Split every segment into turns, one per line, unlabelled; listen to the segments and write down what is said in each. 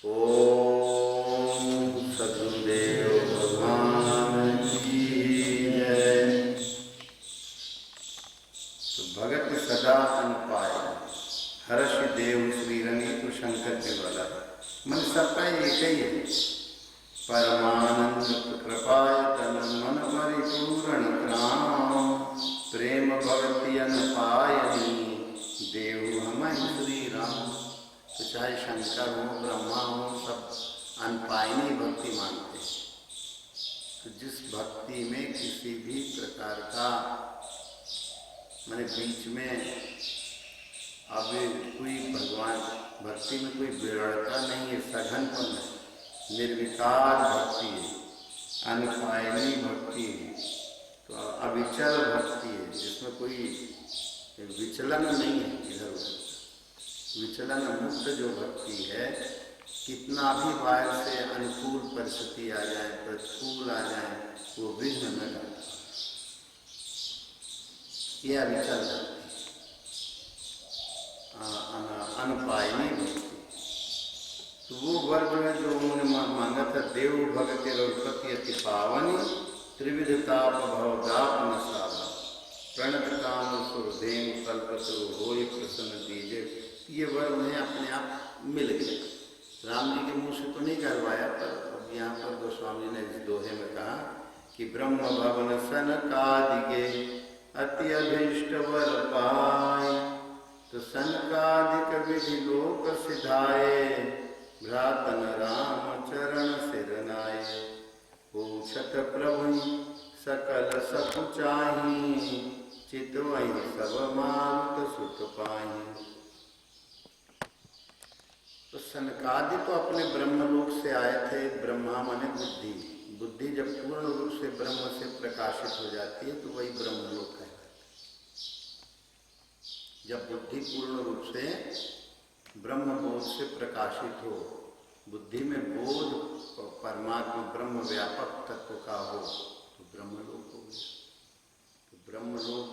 ओम सदगुरुदेव भगवान की जय। तो भगत सदा अनपाय हर्ष देव श्री रंगी तो शंकर के वाला मन सबका एक ही है। परमानंद कृपाय तन मन परिपूर्ण राम प्रेम भक्ति अनपायनी देव हम श्री राम। तो चाहे शंकर हो ब्रह्मा हो सब अनपायनी भक्ति मानते हैं। तो जिस भक्ति में किसी भी प्रकार का मैंने बीच में अब कोई भगवान भक्ति में कोई विरड़ता नहीं है, सघनपन है, निर्विकार भक्ति है, अनपायनी भक्ति है, तो अविचल भक्ति है जिसमें कोई विचलन नहीं है। इधर उधर विचलन मुक्त जो भक्ति है, कितना भी बाहर से अनुकूल परिस्थिति आ जाए, प्रतिकूल आ जाए, वो विघ्न न करता। यह अविचल भक्ति, अनपायनी भक्ति। तो वो वर्ग में जो उन्होंने मांगा था, देव भगत रघुपति अति पावनी त्रिविधताप भवदाप न सावा प्रणत काम सुरदेव कल्पतरु होय प्रसन्न दीजे। ये वर उन्हें अपने आप मिल गए। राम जी के मुंह से तो नहीं करवाया, पर अब यहाँ पर गोस्वामी ने इस दोहे में कहा कि ब्रह्म भवन सनकादिके अति अभीष्ट वर पाय। तो सनकादिक विधि लोक सिधाए भ्रातन राम चरण सिर नाय। पूछत प्रभु सकल सकु चाहि चितवहि सब मारुत सुत पाहि। तो सनकादि तो अपने ब्रह्मलोक से आए थे। ब्रह्मा माने बुद्धि, बुद्धि जब पूर्ण रूप से ब्रह्म से प्रकाशित हो जाती है तो वही ब्रह्मलोक है। जब बुद्धि पूर्ण रूप से ब्रह्म बोध से प्रकाशित हो, बुद्धि में बोध परमात्मा ब्रह्म व्यापक तत्व का हो, तो ब्रह्मलोक हो गया। तो ब्रह्मलोक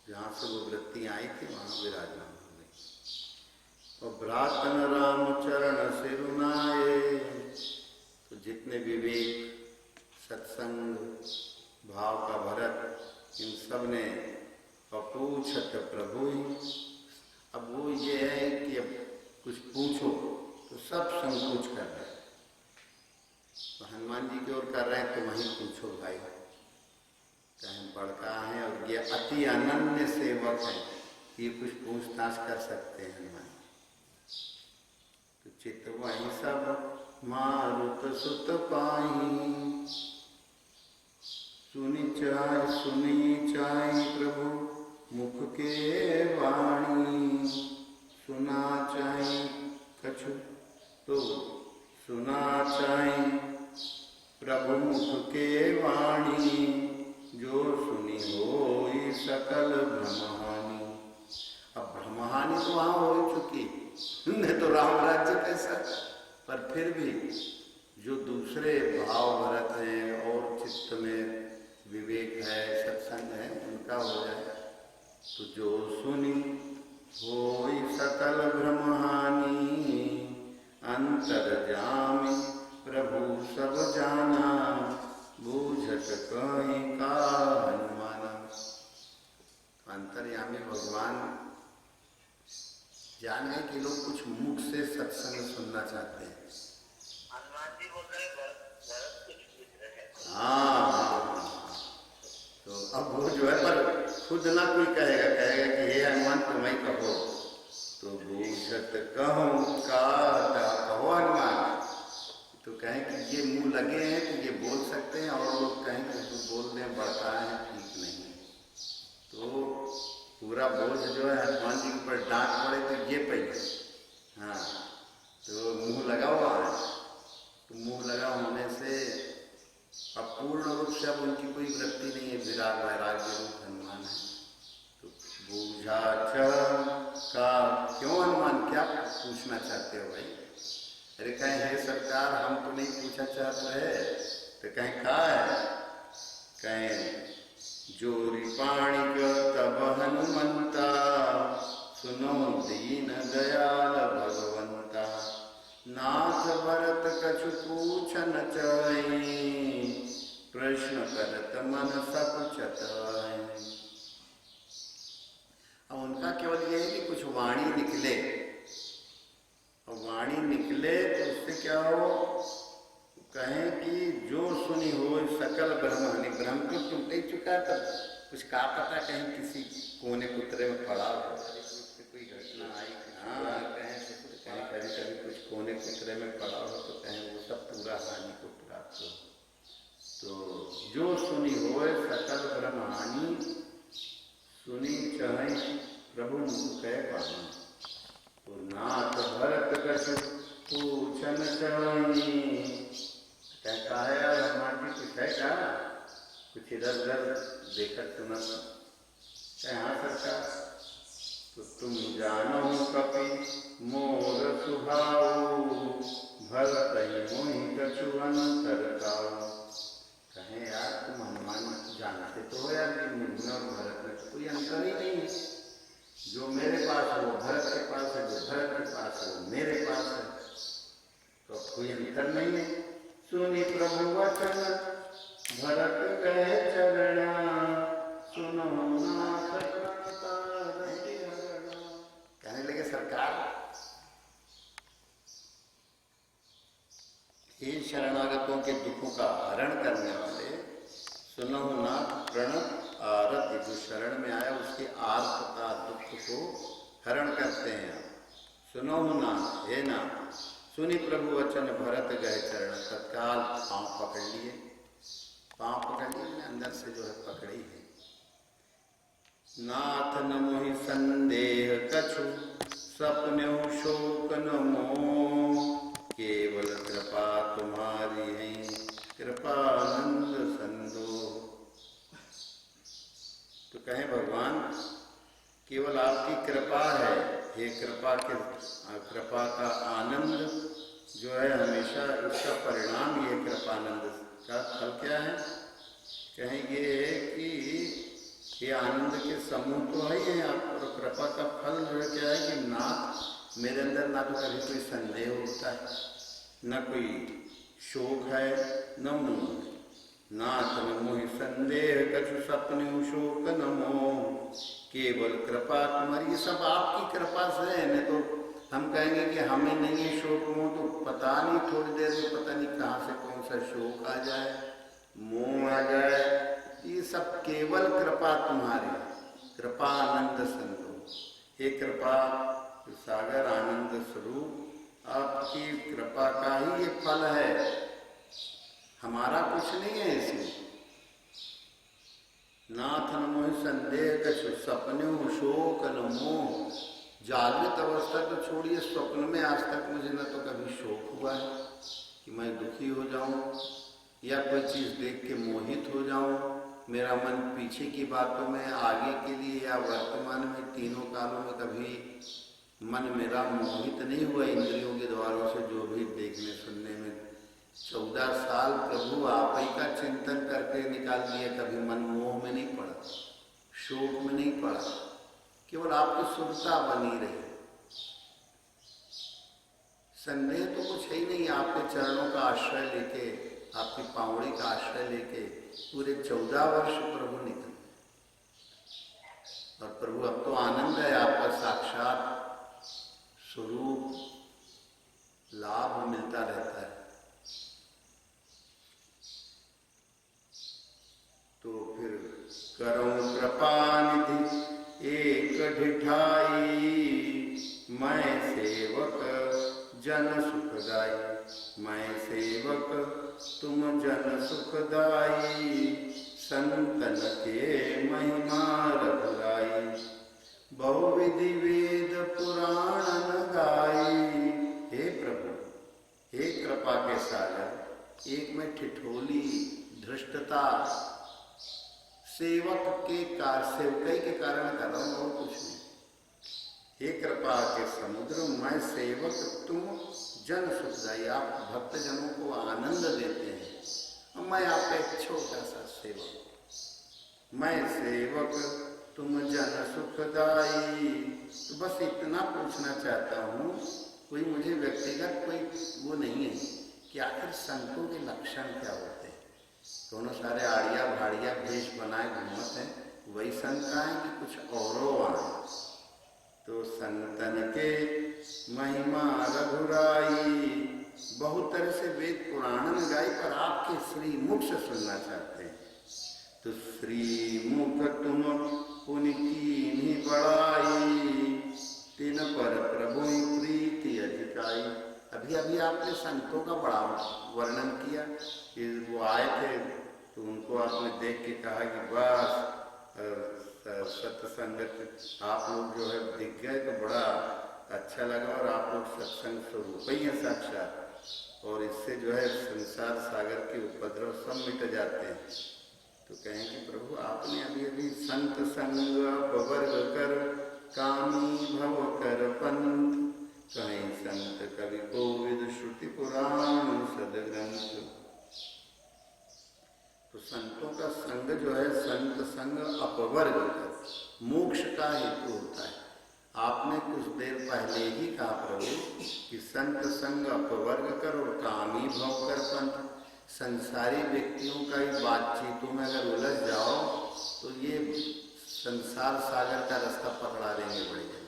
जहाँ से वो वृत्ति आई थी वहाँ विराजमान। और भ्रातन राम चरण सिरुनाए। तो जितने विवेक सत्संग भाव का भरत, इन सब ने अपूछत प्रभु। अब वो ये है कि अब कुछ पूछो तो सब संकोच कर रहे हैं। तो हनुमान जी की ओर कर रहे हैं, तो वहीं पूछो भाई, चाहे बड़का है और ये अति अनन्य सेवक है, ये कुछ पूछताछ कर सकते हैं हनुमान। तो चितवहि सब मारुत सुत पाहि। सुनी चाहि प्रभु मुख के वाणी। सुना चाहि कछु तो सुना चाहि प्रभु मुख के वाणी। जो सुनी होई सकल भ्रमहानि। अब भ्रमहानि तो वहाँ हो चुकी नहीं तो राम राज्य कैसा। पर फिर भी जो दूसरे भाव भरत हैं और चित्त में विवेक है, सत्संग है, उनका हो जाए। तो जो सुनी होई सकल भ्रमहानि। अंतर्यामी प्रभु सब जाना। बूझत कहीं का हनुमाना। अंतर्यामी भगवान जान है कि लोग कुछ मुख से सत्संग सुनना चाहते हैं।
हनुमान जी बोल रहे भरत कुछ पूछ रहे हैं।
हाँ, तो अब वो जो है, पर खुद ना कोई कहेगा कि हे हनुमान तुम ही कहो। तो बूझत कहूँ का कहो हनुमान। तो कहें कि ये मुंह लगे हैं तो ये बोल सकते हैं, और लोग कहें कि तू बोल दें बड़का है, ठीक नहीं। तो पूरा बोझ जो है हनुमान जी के ऊपर डांट पड़े तो ये पहले। हाँ, तो मुंह लगा हुआ है। तो मुंह लगा होने से अब पूर्ण रूप से अब उनकी कोई वृत्ति नहीं है, विराग वैराग्य रूप हनुमान है। तो बूझा का क्यों हनुमान, क्या पूछना चाहते हो भाई? अरे कहें हे सरकार हम तो नहीं पूछना चाहते रहे। तो कहें का है? कहें जोरी पाणिक तब हनुमंता। सुनो दीन दयाल भगवंता। नाथ भरत कछु पूछन चाहि, प्रश्न करत मन सकुचताय। अब उनका केवल ये है कि कुछ वाणी निकले, और वाणी निकले तो उससे क्या हो, कहें कि जो सुनी हो सकल ब्रह्मानी, ब्रह्म तो टूट ही चुका था, कुछ का पता कहीं किसी कोने कुतरे में पड़ा हो, कोई घटना आई, हाँ कहें कभी कभी कुछ कोने कुतरे में पड़ा हो तो कहें वो सब पूरा हानि को प्राप्त हो। तो जो सुनी हो सकल ब्रह्मानी, सुनी चाहे प्रभु मुख कह बानी। तो नाथ भरत कछु पूछन चाहि, कहता है यार हनुमान जी कुछ है क्या, कुछ इधर उधर देखकर सुना, क्या हाँ सरकार, तो तुम जानो कपि मोर सुभाऊ, भरत ही मोहि कछु अंतर काऊ। कहें यार तुम हनुमान जानते तो हो यार कि मुझ और भरत में तो कोई अंतर ही नहीं है, जो मेरे पास है वो भरत के पास है, जो भरत के पास है वो मेरे पास है, तो कोई अंतर नहीं है। सुनी प्रभु वचन भरत कहे चरणा, सुनो नाथ कहने लगे सरकार, हे शरणागतों के दुखों का हरण करने वाले, सुनो नाथ प्रणत आरत, जो शरण में आया उसके आर्त का दुख को हरण करते हैं। सुनो नाथ, हे नाथ, सुनी प्रभु वचन भरत गए चरण, तत्काल पांव पकड़ लिए, पांव पकड़ लिए मैंने अंदर से जो है पकड़ी है। नाथ न मोहि संदेह कछु, सपन्यो शोक न मोह, केवल कृपा तुम्हारी है, कृपानंद संदोह। तो कहें भगवान केवल आपकी कृपा है, ये कृपा के कृपा का आनंद जो है हमेशा, उसका परिणाम ये कृपानंद का फल क्या है, कहें ये है कि ये आनंद के समूह तो है ही, और कृपा का फल जो है क्या है कि नाथ मेरे अंदर ना तो कभी कोई संदेह होता है, न कोई शोक है, न मोह। नाथ न मोहि संदेह कछु, सपन्यो शोक न मोह, केवल कृपा तुम्हारी। ये सब आपकी कृपा से है, नहीं तो हम कहेंगे कि हमें नहीं है शोक मोह, तो पता नहीं थोड़ी देर में पता नहीं कहाँ से कौन सा शोक आ जाए, मोह आ जाए। ये सब केवल कृपा तुम्हारी, कृपा आनंद संदो। हे कृपा सागर आनंद स्वरूप, आपकी कृपा का ही ये फल है, हमारा कुछ नहीं है इसमें। नाथ न मोहि संदेह कछु, सपन्यो शोक न मोह। जागृत अवस्था तो छोड़िए, स्वप्न में आज तक मुझे न तो कभी शोक हुआ है कि मैं दुखी हो जाऊं, या कोई चीज़ देख के मोहित हो जाऊं, मेरा मन पीछे की बातों में, आगे के लिए या वर्तमान में, तीनों कालों में कभी मन मेरा मोहित नहीं हुआ इंद्रियों के द्वारों से, जो भी देखने सुनने में। 14 साल प्रभु आप ही का चिंतन करके निकाल दिया, कभी मन मोह में नहीं पड़ा, शोक में नहीं पड़ा, केवल आपकी शुद्धता बनी रही। संदेह तो कुछ है ही नहीं, आपके चरणों का आश्रय लेके, आपकी पावड़ी का आश्रय लेके पूरे 14 वर्ष प्रभु निकले, और प्रभु अब तो आनंद है, आपका साक्षात स्वरूप लाभ मिलता रहता है। तो फिर करो कृपा निधि एक ढिठाई, मैं सेवक जन सुखदाई, मैं सेवक तुम जन सुखदाई, संतन के महिमा रघुराई, बहुविधि वेद पुराण न गाई। हे प्रभु, हे कृपा के सागर, एक में ठिठोली धृष्टता सेवक के सेवकई के कारण कर रहा हूँ, और कुछ नहीं। हे कृपा के समुद्र, मैं सेवक तुम जन सुखदाई, आप भक्त जनों को आनंद देते हैं, और मैं आपका एक छोटा सा सेवक, मैं सेवक तुम जन सुखदाई। तो बस इतना पूछना चाहता हूँ कोई मुझे व्यक्तिगत कोई वो नहीं है कि आखिर संतों के लक्षण क्या होते हैं। दोनों सारे आड़िया भाड़िया भेष बनाए घूमत हैं, वही संत आए कि कुछ औरों आए। तो संतन के महिमा रघुराई, बहुत तरह से वेद पुराण में गाई, पर आपके श्री मुख से सुनना चाहते हैं। तो श्री मुख तुम पुन कीन्ही बड़ाई, तिन पर प्रभु प्रीति अधिकाई। अभी अभी आपने संतों का बड़ा वर्णन किया कि वो आए थे तो उनको आपने देख के कहा कि बस सत्संगत आप लोग जो है दिख गए तो बड़ा अच्छा लगा, और आप लोग सत्संग स्वरूप ही हैं साक्षात, और इससे जो है संसार सागर के उपद्रव सब मिट जाते हैं। तो कहें कि प्रभु आपने अभी अभी संत संग अपवर्ग कर, कामी भव कर पंथ, कहीं संत कवि कोविद श्रुति पुराण सदग्रंथ। तो संतों का संग जो है, संत संग अपवर्ग कर, मोक्ष का हेतु होता है। आपने कुछ देर पहले ही कहा प्रभु कि संत संग अपवर्ग कर और कामी भव कर पंथ। संसारी व्यक्तियों का ही बातचीतों में अगर उलझ जाओ तो ये संसार सागर का रास्ता पकड़ा देंगे बड़े जल्दी।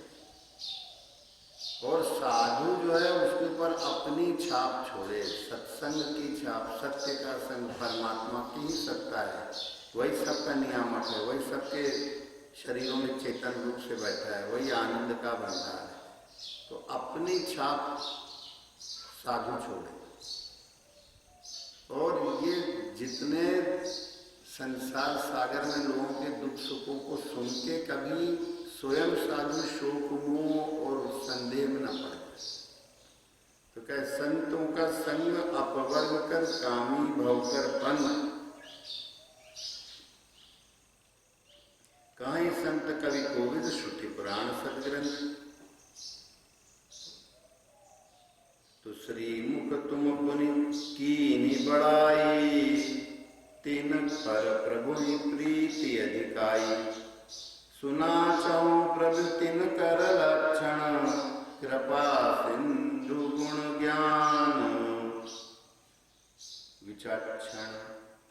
और साधु जो है उसके ऊपर अपनी छाप छोड़े, सत्संग की छाप, सत्य का संग, परमात्मा की ही सत्ता है, वही सबका नियामक है, वही सबके शरीरों में चेतन रूप से बैठा है, वही आनंद का भंडार है। तो अपनी छाप साधु छोड़े। और ये जितने संसार सागर में लोगों के दुख सुखों को सुन के कभी स्वयं साधु शोक मोह और संदेह में न पड़े। तो कहे संतों का संग अपवर्ग कर, कामी भव कर पंथ, कहीं संत कवि कोविद श्रुति पुराण सदग्रंथ। तो श्री मुख तुम पुनि कीन्ही बड़ाई, तिन पर प्रभु प्रीति अधिकाई। सुना चहु प्रभु तिन कर लक्षण, कृपा सिंधु गुण ज्ञान विचक्षण।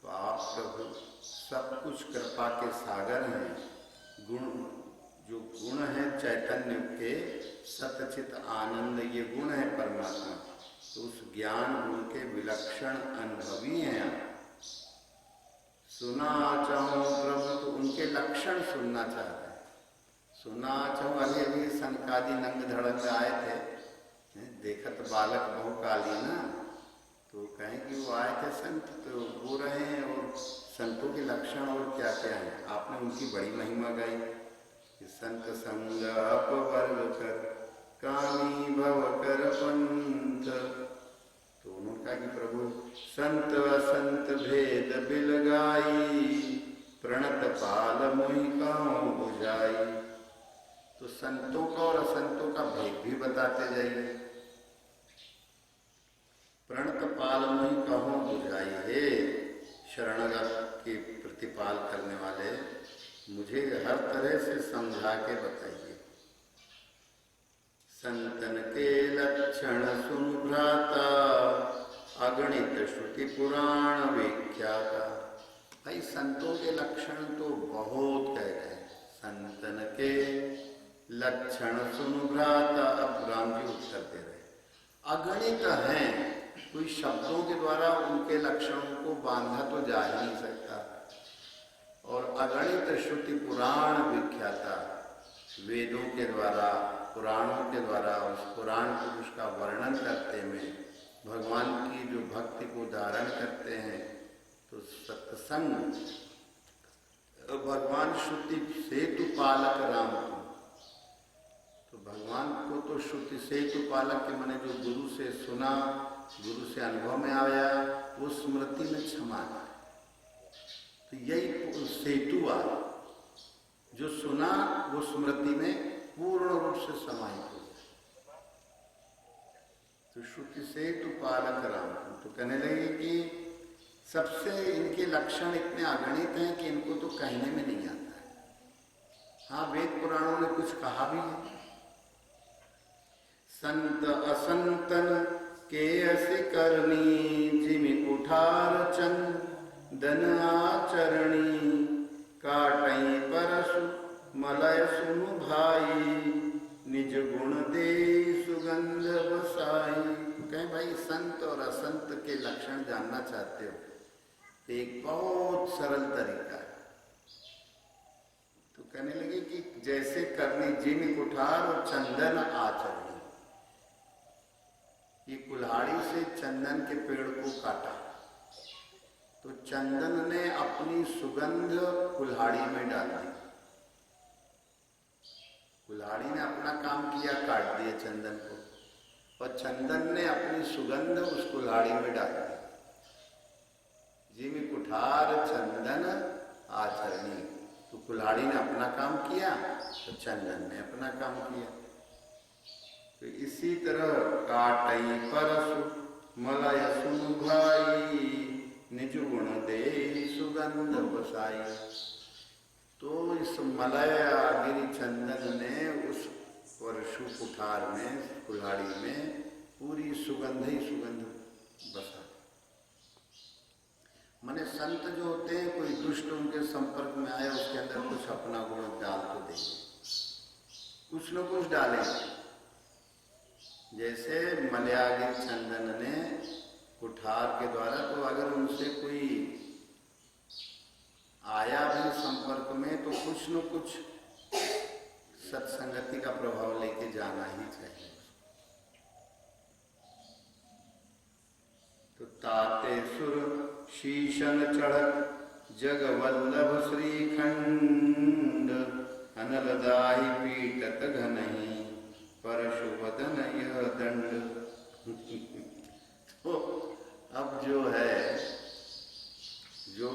तो आप प्रभु सब कुछ कृपा के सागर हैं। गुण जो गुण है चैतन्य के, सतचित आनंद, ये गुण है परमात्मा। तो उस ज्ञान गुण के विलक्षण अनुभवी हैं आप। सुना चाहूँ प्रभु, तो उनके लक्षण सुनना चाहते हैं। सुना चाहूँ, अभी अभी सनकादि नंग धड़क में आए थे, देखत बालक बहु काली ना, तो कहें कि वो आए थे संत, तो वो रहे हैं, और संतों के लक्षण और क्या क्या हैं। आपने उनकी बड़ी महिमा गाई कि संत संग अपवर्ग कर, कामी भव कर पंथ। तो उन्होंने कहा कि प्रभु संत असंत भेद बिलगाई, प्रणत पाल मोहि काहू बुझाई। तो संतों का और असंतों का भेद भी बताते जाइए। प्रणत पाल मोहि काहू बुझाई, हे शरणागत के प्रतिपाल करने वाले, मुझे हर तरह से समझा के बताइए। संतन के लक्षण सुन भ्राता, अगणित श्रुति पुराण विख्याता। भाई संतों के लक्षण तो बहुत कह गए। संतन के लक्षण सुन भ्राता, अब राम जी उत्तर दे रहे, अगणित हैं, कोई शब्दों के द्वारा उनके लक्षणों को बांधा तो जा ही नहीं सकता। और अगणित श्रुति पुराण विख्याता, वेदों के द्वारा, पुराणों के द्वारा, उस पुराण पुरुष का वर्णन करते में भगवान की जो भक्ति को धारण करते हैं। तो सत्संग, भगवान श्रुति सेतु पालक राम को, तो भगवान को तो श्रुति सेतु पालक के माने जो गुरु से सुना, गुरु से अनुभव में आया, वो स्मृति में क्षमा है। तो यही सेतु आ, जो सुना वो स्मृति में पूर्ण रूप से समाहित हो जाए। तो श्रुति सेतु पालक राम। तो कहने लगे कि सबसे इनके लक्षण इतने अगणित हैं कि इनको तो कहने में नहीं आता है। हाँ, वेद पुराणों ने कुछ कहा भी है। संत असंतन के असि करनी, जिमि कुठार चंदन आचरणी, काटई परसु मलय सुनु भाई, निज गुण दे सुगंध बसाई। कहें भाई संत और असंत के लक्षण जानना चाहते हो, एक बहुत सरल तरीका है। तो कहने लगे कि जैसे करनी, जिमि कुठार और चंदन आचरणी, ये कुल्हाड़ी से चंदन के पेड़ को काटा, तो चंदन ने अपनी सुगंध कुल्हाड़ी में डाल दी। कुल्हाड़ी ने अपना काम किया, काट दिया चंदन को, और चंदन ने अपनी सुगंध उस कुल्हाड़ी में डाल दी। जिमि कुठार चंदन आचरणी, तो कुल्हाड़ी ने अपना काम किया, तो चंदन ने अपना काम किया। तो इसी तरह काटई परसु मलय सुनु भाई, निज गुण दे सुगंध बसाई। तो इस मलयागिरी चंदन ने उस परशु कुठार में, कुल्हाड़ी में पूरी सुगंध ही सुगंध बसा। माने संत जो होते हैं, कोई दुष्ट उनके संपर्क में आया, उसके अंदर कुछ अपना गुण डाल तो देंगे, कुछ न कुछ डालेंगे। जैसे मलयागिरी चंदन ने कुठार के द्वारा, तो अगर उनसे कोई आया भी संपर्क में, तो कुछ न कुछ सत्संगति का प्रभाव लेके जाना ही चाहिए। तो ताते सुर शीशन चढ़त जग वल्लभ श्रीखंड, अनलदाहि पीटत घनहि परशु वदन यह दंड। तो अब जो है, जो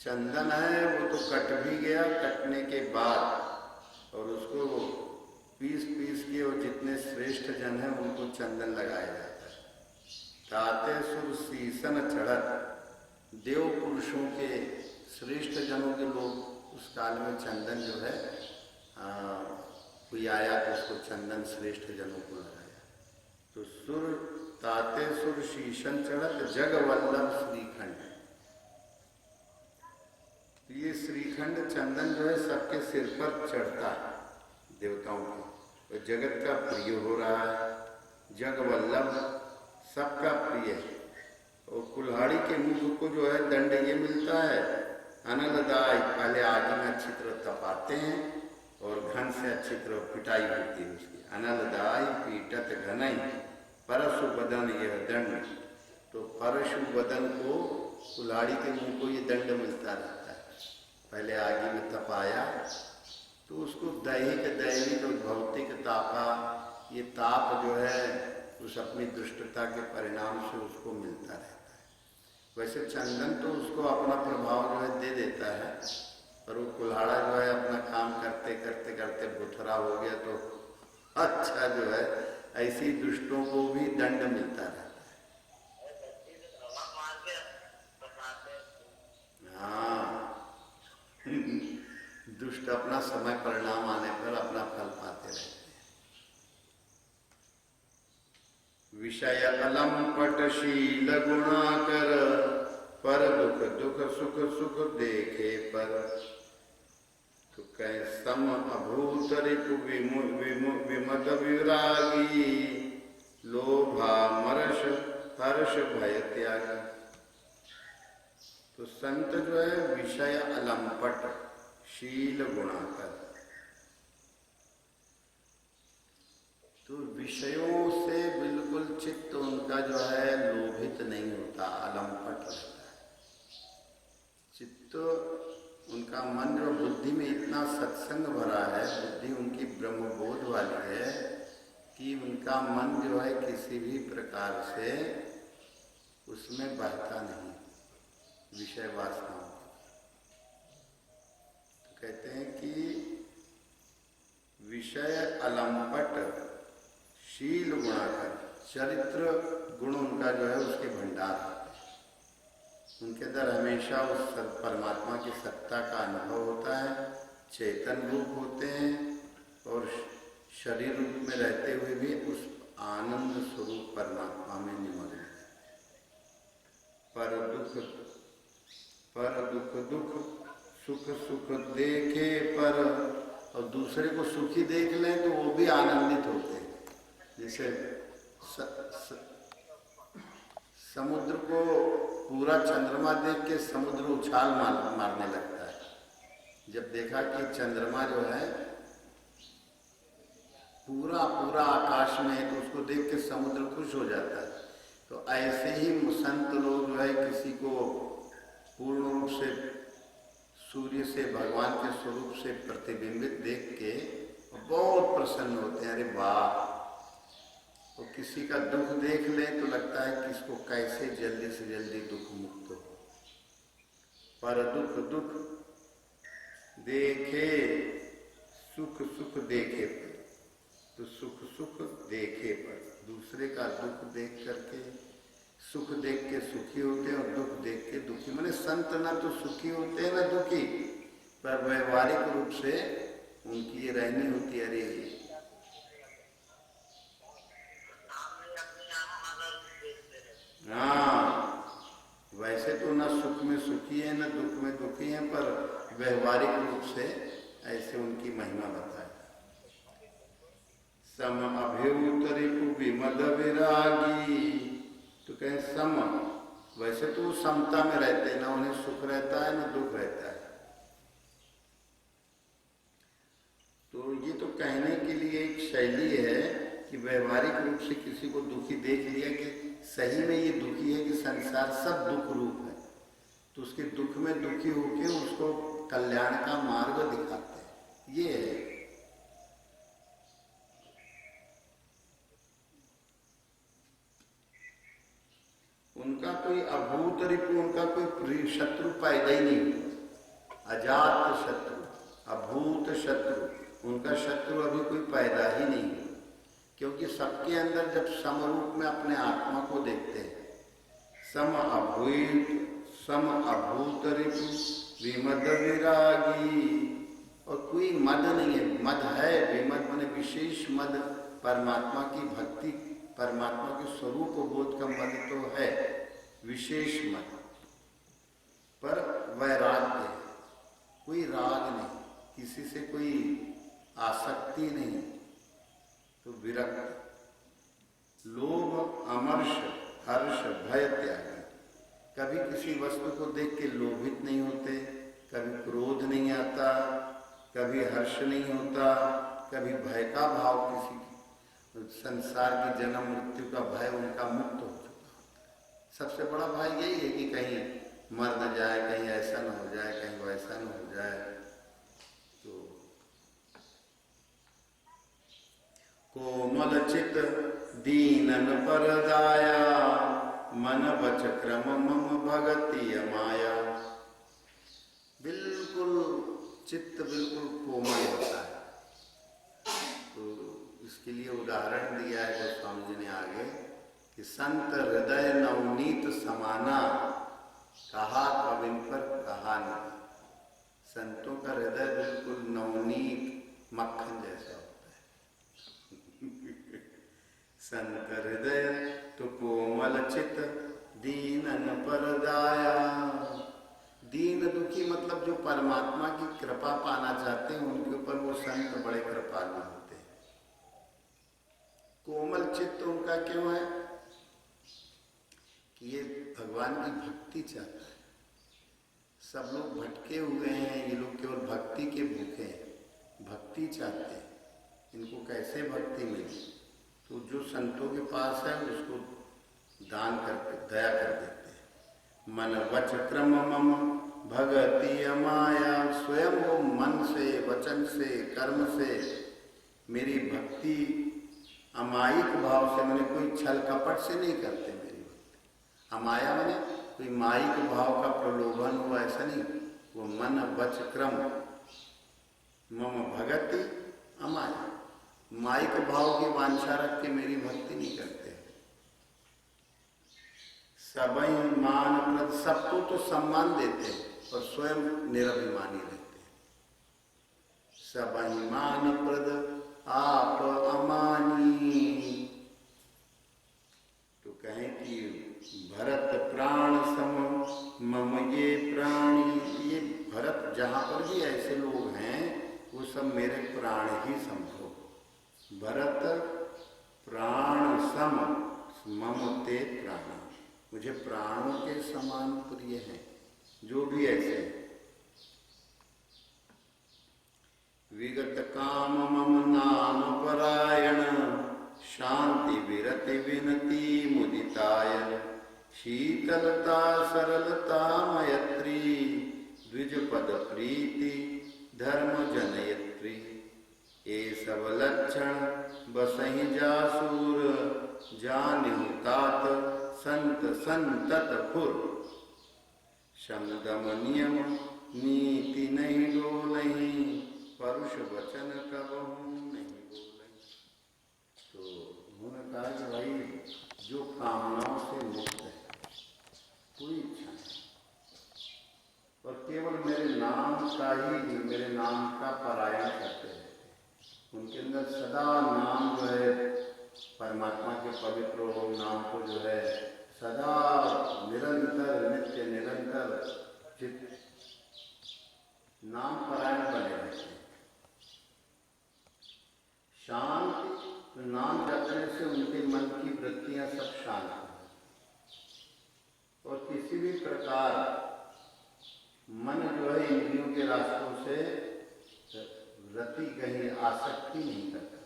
चंदन है वो तो कट भी गया, कटने के बाद और उसको पीस पीस के, और जितने श्रेष्ठ जन हैं उनको चंदन लगाया जाता है। ताते सुर शीशन चढ़त, देव पुरुषों के श्रेष्ठ जनों के लोग उस काल में चंदन जो है, कोई आया तो उसको चंदन श्रेष्ठ जनों को लगाया। तो सुर ताते सुर शीशन चढ़त जग वल्लभ श्रीखंड, ये श्रीखंड चंदन जो है सबके सिर पर चढ़ता है, देवताओं को, तो जगत का प्रिय हो रहा है। जग वल्लभ, सबका प्रिय है। और कुल्हाड़ी के मुख को जो है दंड ये मिलता है, अनलदाय, पहले आगे में अच्छी तरह तपाते हैं और घन से अच्छी तरह पिटाई होती है उसकी। अनलदाय पीटत घनई परशु बदन यह दंड, तो परशु बदन को, कुल्हाड़ी के मुंह को ये दंड मिलता रहता है। पहले आगे में तपाया तो उसको दैहिक, दैविक और भौतिक तापा, ये ताप जो है उस अपनी दुष्टता के परिणाम से उसको मिलता रहता है। वैसे चंदन तो उसको अपना प्रभाव जो है दे देता है, पर वो कुल्हाड़ा जो है अपना काम करते करते करते बुथरा हो गया, तो अच्छा जो है ऐसी दुष्टों को भी दंड मिलता रहता है। हाँ, दुष्ट अपना समय परिणाम आने पर अपना फल पाते रहते हैं। विषय अलंपटशील गुणाकर, पर दुख दुख सुख सुख देखे पर, तो कह सम अभूत रिपु विमत विरागी, लोभा मर्ष हर्ष भय त्यागी। तो संत जो है विषय अलंपट शील गुणाकर, तो विषयों से बिल्कुल चित्त उनका जो है लोभित नहीं होता, अलंपट रहता है। चित्त उनका, मन और बुद्धि में इतना सत्संग भरा है, बुद्धि उनकी ब्रह्मबोध वाली है कि उनका मन जो है किसी भी प्रकार से उसमें बहता नहीं, विषय वासनाओं। तो कहते हैं कि विषय अलंपट शील गुणाकर, चरित्र गुण उनका जो है उसके भंडार होते हैं। उनके अंदर हमेशा उस परमात्मा की सत्ता का अनुभव होता है, चेतन रूप होते हैं और शरीर रूप में रहते हुए भी उस आनंद स्वरूप परमात्मा में निमग्न है। पर दुख दुख सुख सुख देखे पर, और दूसरे को सुखी देख लें तो वो भी आनंदित होते हैं। जैसे समुद्र को पूरा चंद्रमा देख के समुद्र उछाल मारने लगता है। जब देखा कि चंद्रमा जो है पूरा पूरा आकाश में है तो उसको देख के समुद्र खुश हो जाता है। तो ऐसे ही संत लोग जो है किसी को पूर्ण रूप से सूर्य से भगवान के स्वरूप से प्रतिबिंबित देख के बहुत प्रसन्न होते हैं। अरे वाह! तो किसी का दुख देख ले तो लगता है कि इसको कैसे जल्दी से जल्दी दुख मुक्त हो। पर दुख दुख देखे सुख सुख देखे पर, तो सुख सुख देखे पर दूसरे का दुख देख करके सुख देख के सुखी होते हैं और दुख देख के दुखी। माने संत ना तो सुखी होते हैं ना दुखी, पर व्यवहारिक रूप से उनकी ये रहनी होती है। अरे हाँ, वैसे तो ना सुख में सुखी है ना दुख में दुखी है, पर व्यवहारिक रूप से ऐसे उनकी महिमा बताए। सम अभ्युत रिपु विमद विरागी, तो कहें सम, वैसे तो वो समता में रहते हैं, ना उन्हें सुख रहता है ना दुख रहता है। तो ये तो कहने के लिए एक शैली है कि व्यवहारिक रूप से किसी को दुखी देख लिया कि सही में ये दुखी है कि संसार सब दुख रूप है, तो उसके दुख में दुखी होके उसको कल्याण का मार्ग दिखाते हैं। ये है उनका कोई अभूत रिपु, उनका कोई शत्रु पैदा ही नहीं हुआ। अजात शत्रु, अभूत शत्रु, उनका शत्रु अभी कोई पैदा ही नहीं हुआ। क्योंकि सबके अंदर जब समरूप में अपने आत्मा को देखते हैं, सम अभूत रिपु विमद विरागी, और कोई मद नहीं है। मद है, विमद माने विशेष मद, परमात्मा की भक्ति, परमात्मा के स्वरूप बोध का मद तो है, विशेष मद, पर वैराग्य, कोई राग नहीं, किसी से कोई आसक्ति नहीं, तो विरक्त, लोभ अमर्ष हर्ष भय त्यागी। कभी किसी वस्तु को देख के लोभित नहीं होते, कभी क्रोध नहीं आता, कभी हर्ष नहीं होता, कभी भय का भाव, किसी संसार की जन्म मृत्यु का भय उनका मुक्त हो चुका होता है। सबसे बड़ा भय यही है कि कहीं मर न जाए, कहीं ऐसा न हो जाए, कहीं वैसा न हो जाए। तो कोमल चित दीनन पर दाया, मन वच क्रम मम भगति अमाया। बिल्कुल चित्त बिल्कुल कोमल होता है। तो इसके लिए उदाहरण दिया है गोस्वामी जी ने आगे कि संत हृदय नवनीत समाना, कहा कविन पर कहा नहीं। संतों का हृदय बिल्कुल नवनीत मक्खन जैसा होता है। संत हृदय तो कोमल चित दीनन पर दाया। दीन दुखी मतलब जो परमात्मा की कृपा पाना चाहते हैं उनके ऊपर वो संत बड़े कृपालु होते हैं। कोमल चित्त उनका क्यों है कि ये भगवान की भक्ति चाहता है। सब लोग भटके हुए हैं, ये लोग केवल भक्ति के भूखे हैं, भक्ति चाहते हैं। इनको कैसे भक्ति मिली? तो जो संतों के पास है उसको दान करके दया कर देते हैं। मन वच क्रम मम भगति अमाया। स्वयं वो मन से, वचन से, कर्म से मेरी भक्ति अमायिक भाव से, मैंने कोई छल कपट से नहीं करते मेरी भक्ति। अमाया मैंने कोई मायिक भाव का प्रलोभन हुआ ऐसा नहीं। वो मन वच क्रम मम भगति अमाया, मायिक भाव की वांछा रख के मेरी भक्ति नहीं करते। सबई मान प्रद, सबको तो सम्मान देते हैं और स्वयं निरभिमानी रहते हैं। सबई मान प्रद आप अमानी। तो कहें कि भरत प्राण सम मम ये प्राणी, ये भरत जहाँ पर भी ऐसे लोग हैं वो सब मेरे प्राण ही समझो। भरत प्राण सम मम ते प्राण, मुझे प्राणों के समान प्रिय हैं जो भी ऐसे हैं। विगत काम मम नाम परायण, शांति विरति विनती मुदितायन। शीतलता सरलता मयत्री, द्विज पद प्रीति धर्म जनयत्री। ये सब लक्षण बसहि जासूर, जानिहु तात संत संतत फुर। समदम नियम नीति नहीं डोलहि, परुष वचन कबहु नहीं बोलहि। तो उन्होंने कहा कि भाई जो कामनाओं से मुक्त है, कोई इच्छा नहीं, और केवल मेरे नाम का ही, मेरे नाम का पारायण करते रहते, उनके अंदर सदा नाम जो है परमात्मा के पवित्र ओम नाम को जो है सदा निरंतर नित्य निरंतर चित्त नाम पारायण बने रहते हैं। शांति, तो नाम जपने से उनके मन की वृत्तियां सब शांत हैं, और किसी भी प्रकार मन जो है इंद्रियों के रास्तों से रति कहीं आसक्ति नहीं करता।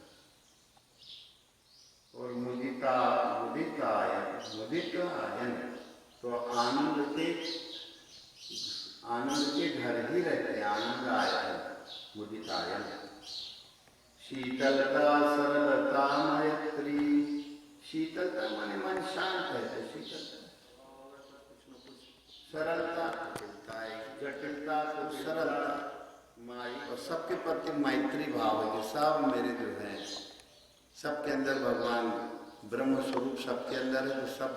और मुदिता मुदितायन, मुदित आयन, तो आनंद के घर ही रहते हैं, आनंद आयन मुदितायन। शीतलता सरलता मैत्री, शीतलता माने मन शांत है, तो शीतलता कुछ न कुछ, सरलता जटिलता तो सरलता माई, और सबके प्रति मैत्री भाव है कि सब मेरे जो हैं, सबके अंदर भगवान ब्रह्म स्वरूप सबके अंदर है, तो सब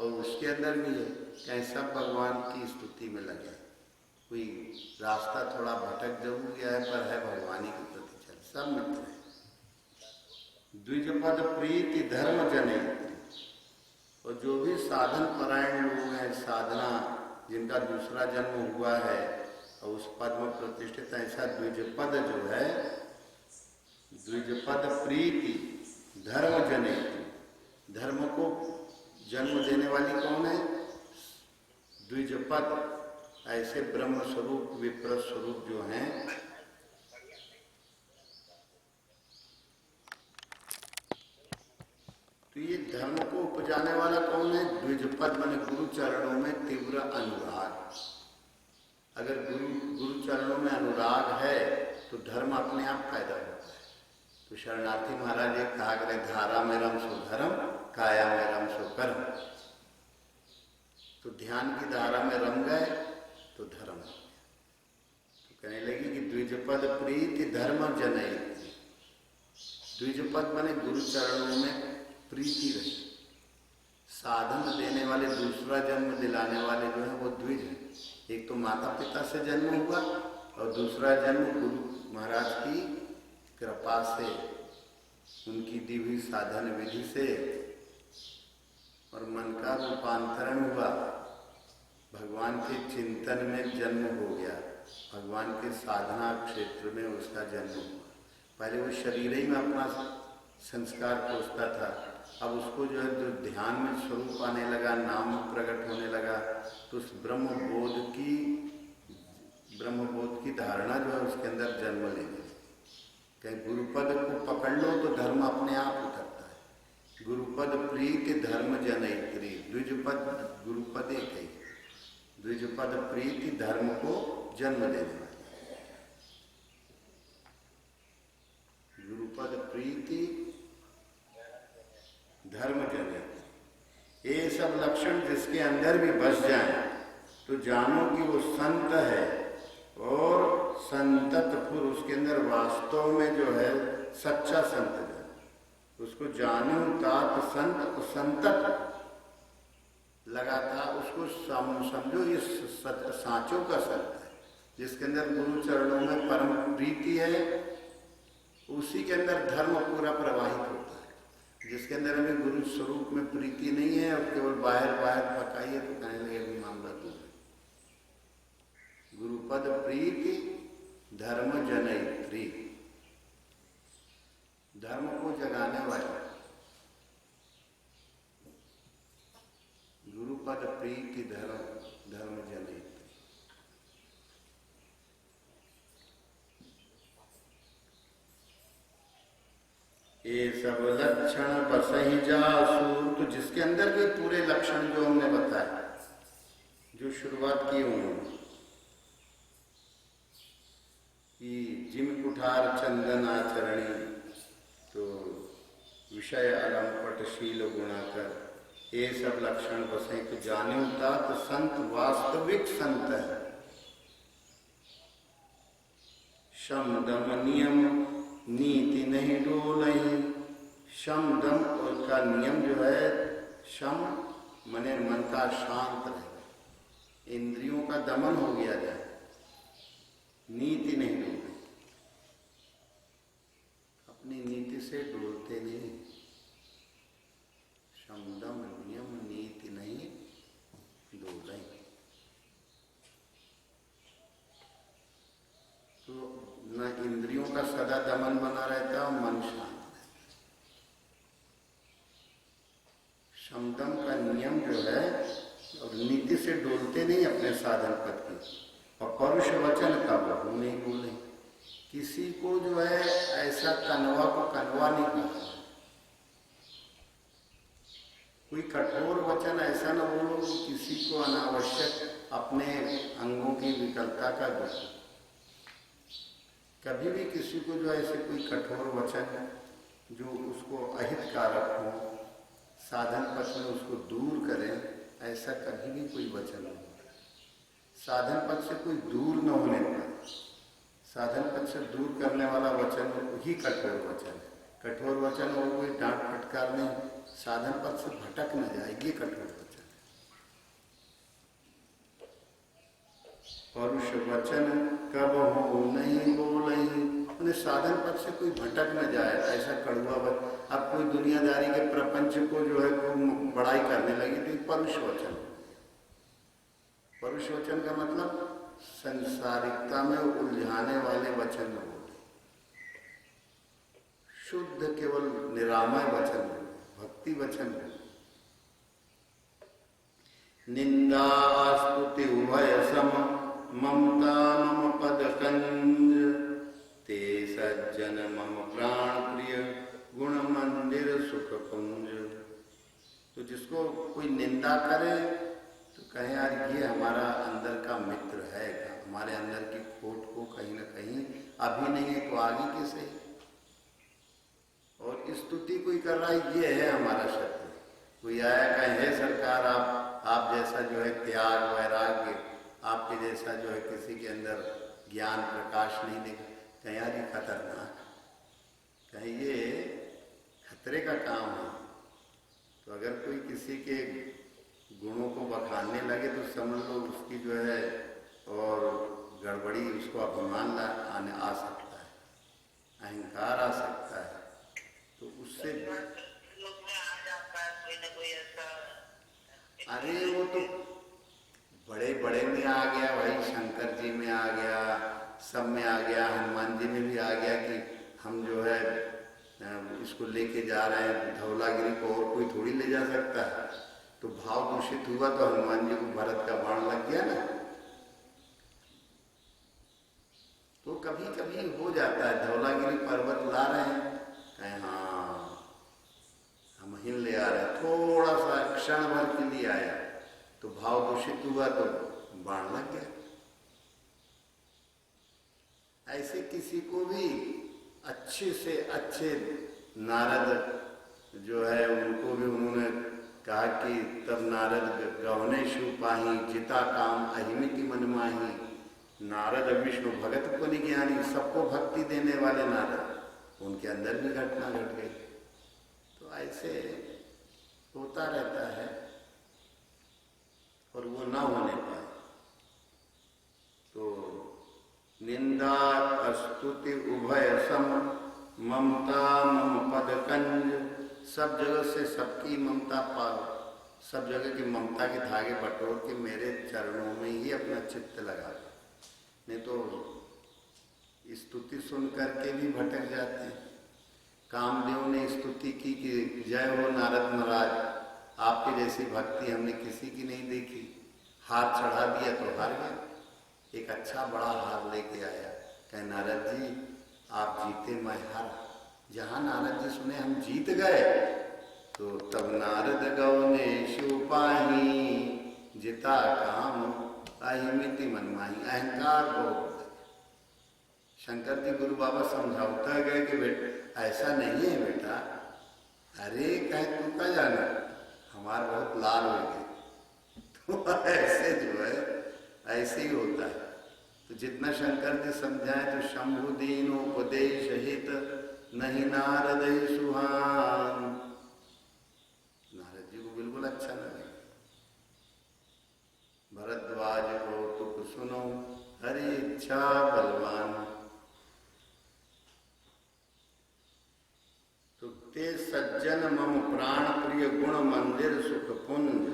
और उसके अंदर भी है, कहीं सब भगवान की स्तुति में लगे। कोई रास्ता थोड़ा भटक जरूर गया है, पर है भगवान के प्रति चल, सब मित्र है। द्विजपद प्रीति धर्म जने, और जो भी साधन परायण लोग हैं, साधना जिनका दूसरा जन्म हुआ है और उस पद में प्रतिष्ठित, ऐसा द्विजपद जो है, द्विजपद प्रीति धर्म जने, धर्म को जन्म देने वाली कौन है? द्विजपद, ऐसे ब्रह्म स्वरूप विप्र स्वरूप जो हैं, तो ये धर्म को उपजाने वाला कौन है? द्विजपद माने गुरु चरणों में तीव्र अनुराग। अगर गुरु चरणों में अनुराग है तो धर्म अपने आप पैदा होता है। तो शरणार्थी महाराज एक कहा करे, धारा में रम सो धर्म, काया में रम सो कर्म। तो ध्यान की धारा में रम गए तो धर्म हो गया। तो कहने लगी कि द्विजपद प्रीति धर्म जनयति, द्विजपद माने गुरु चरणों में प्रीति रही। साधन देने वाले, दूसरा जन्म दिलाने वाले जो है वो द्विज है। एक तो माता पिता से जन्म हुआ और दूसरा जन्म गुरु महाराज की कृपा से, उनकी दी हुई साधन विधि से, और मन का रूपांतरण हुआ, भगवान के चिंतन में जन्म हो गया, भगवान के साधना क्षेत्र में उसका जन्म हुआ। पहले वो शरीर ही में अपना संस्कार पोषता था, अब उसको जो है जो ध्यान में स्वरूप आने लगा, नाम प्रकट होने लगा, तो उस ब्रह्मबोध की धारणा जो है उसके अंदर जन्म ले गई। कहीं गुरुपद को पकड़ लो तो धर्म अपने आप उतरता है। गुरुपद प्रीति धर्म जनयत्री, द्विजपद गुरुपद एक ही, द्विजपद प्रीति धर्म को जन्म देने वाली, गुरुपद प्रीति धर्म जनयत्री। ये सब लक्षण जिसके अंदर भी बस जाए तो जानो कि वो संत है, और संतत फुर, उसके अंदर वास्तव में जो है सच्चा संत है, उसको जानो तात संत, संतत लगातार उसको समझो, ये साँचों का संत है जिसके अंदर गुरु चरणों में परम प्रीति है उसी के अंदर धर्म पूरा प्रवाहित होता है। जिसके अंदर हमें गुरु स्वरूप में प्रीति नहीं है और केवल बाहर बाहर पकाइए तो कहने लगे अभी मामला दूर है। गुरुपद प्रीति धर्म जनयित्री, धर्म को जगाने वाले। गुरुपद प्रीति धर्म जनयित्री। ये सब लक्षण बसहि जासु, तो जिसके अंदर भी पूरे लक्षण जो हमने बताया, जो शुरुआत की उन्होंने कि जिम कुठार चंदन आचरणी, तो विषय अलंपट शील गुणाकर, ये सब लक्षण बसे तो जाने तो संत वास्तविक संत है। शम दम नियम नीति नहीं डोलही, शम दम का नियम जो है, शम मने मन का शांत रहे, इंद्रियों का दमन हो गया जाए, नीति नहीं डोले, अपनी नीति से डोलते नहीं। शम दम नियम नीति नहीं डोले, तो न इंद्रियों का सदा दमन बना रहता है और मन शांत रहता है। शमदम का नियम जो है और नीति से डोलते नहीं अपने साधन पद की। और परुष वचन का बहु नहीं बोले, किसी को जो है ऐसा कनवा को कनवा नहीं कहना। कोई कठोर वचन ऐसा न बोलो किसी को अनावश्यक अपने अंगों की विकलता का दुख। कभी भी किसी को जो ऐसे कोई कठोर वचन जो उसको अहितकारक हो, साधन पथ में उसको दूर करें, ऐसा कभी भी कोई वचन नहीं। साधन पथ से कोई दूर न होने पाए, साधन पथ से दूर करने वाला वचन ही कठोर वचन है। कठोर वचन हो कोई डांट फटकार नहीं, साधन पथ से भटक न जाए, ये कठोर वचन है। परुष वचन कब हो नहीं बोलही, साधन पथ से कोई भटक न जाए, ऐसा कड़वा वचन। अब कोई दुनियादारी के प्रपंच को जो है बड़ाई करने लगी तो परुष वचन। परुष वचन का मतलब संसारिकता में उलझाने वाले वचन न बोले, शुद्ध केवल निरामय वचन बोले, भक्ति वचन बोले। निंदा स्तुति उभय सम ममता मम पद कंज, ते सज्जन मम प्राण प्रिय गुण मंदिर सुख कुंज। तो जिसको कोई निंदा करे तो कहे यार ये हमारा अंदर का मित्र है, हमारे अंदर की खोट को कहीं ना कहीं अभी नहीं है तो आगे की सही। और स्तुति कोई कर रहा है ये है हमारा शत्रु। कोई आया कहे हे सरकार आप जैसा जो है त्याग वैराग्य, आपके जैसा जो है किसी के अंदर ज्ञान प्रकाश नहीं देखा, कहीं यार ये खतरनाक, कहीं ये खतरे का काम है। तो अगर कोई किसी के गुणों को बखानने लगे तो समझ लो उसकी जो है और गड़बड़ी, उसको अभिमान आने आ सकता है, अहंकार आ सकता है। तो उससे अरे वो तो बड़े बड़े में आ गया भाई, शंकर जी में आ गया, सब में आ गया, हनुमान जी में भी आ गया कि हम जो है इसको लेके जा रहे हैं धौलागिरी को, और कोई थोड़ी ले जा सकता है। तो भाव दूषित हुआ तो हनुमान जी को भरत का बाण लग गया ना। तो कभी कभी हो जाता है, धौलागिरी पर्वत ला रहे हैं, कहें हाँ हम हिल ले आ रहे हैं, थोड़ा सा क्षण भर के लिए आया तो भाव दूषित हुआ तो बाण लग गया। ऐसे किसी को भी अच्छे से अच्छे नारद जो है उनको भी उन्होंने कहा कि तब नारद गहने शु पाही, जिता काम अहिमिति मन माही। नारद विष्णु भगत को ज्ञानी, सबको भक्ति देने वाले नारद, उनके अंदर भी घटना घट गई। तो ऐसे होता रहता है और वो ना होने पाए। तो निंदा स्तुति उभय सम ममता मम पद कंज, सब जगह से सबकी ममता पाओ, सब जगह की ममता के धागे बटोर के मेरे चरणों में ही अपना चित्त लगा। नहीं तो स्तुति सुन करके भी भटक जाते हैं। कामदेव ने स्तुति की कि जय हो नारद महाराज, आपकी जैसी भक्ति हमने किसी की नहीं देखी। हार चढ़ा दिया तो हार गया। एक अच्छा बड़ा हार लेके आया, कहे नारद जी आप जीते मैं हारा। जहाँ नारद जी सुने हम जीत गए, तो तब नारद गौने शिवपाही, जिता काम अहिमिति मनमाही। अहंकार बहुत। शंकर जी गुरु बाबा समझाता गए कि बेटा ऐसा नहीं है बेटा। अरे कहे तू का जाना, हमारा बहुत लाल हो गए। तो ऐसे जो है ऐसे ही होता है। तो जितना शंकर जी समझाए तो शंभु दीनोपदेश हित, नहीं नारद सुहान। नारद जी को बिल्कुल अच्छा न लगे। भरद्वाज कौतुक सुनो, हरि इच्छा बलवान। तो ते सज्जन मम प्राण प्रिय, गुण मंदिर सुख पुंज।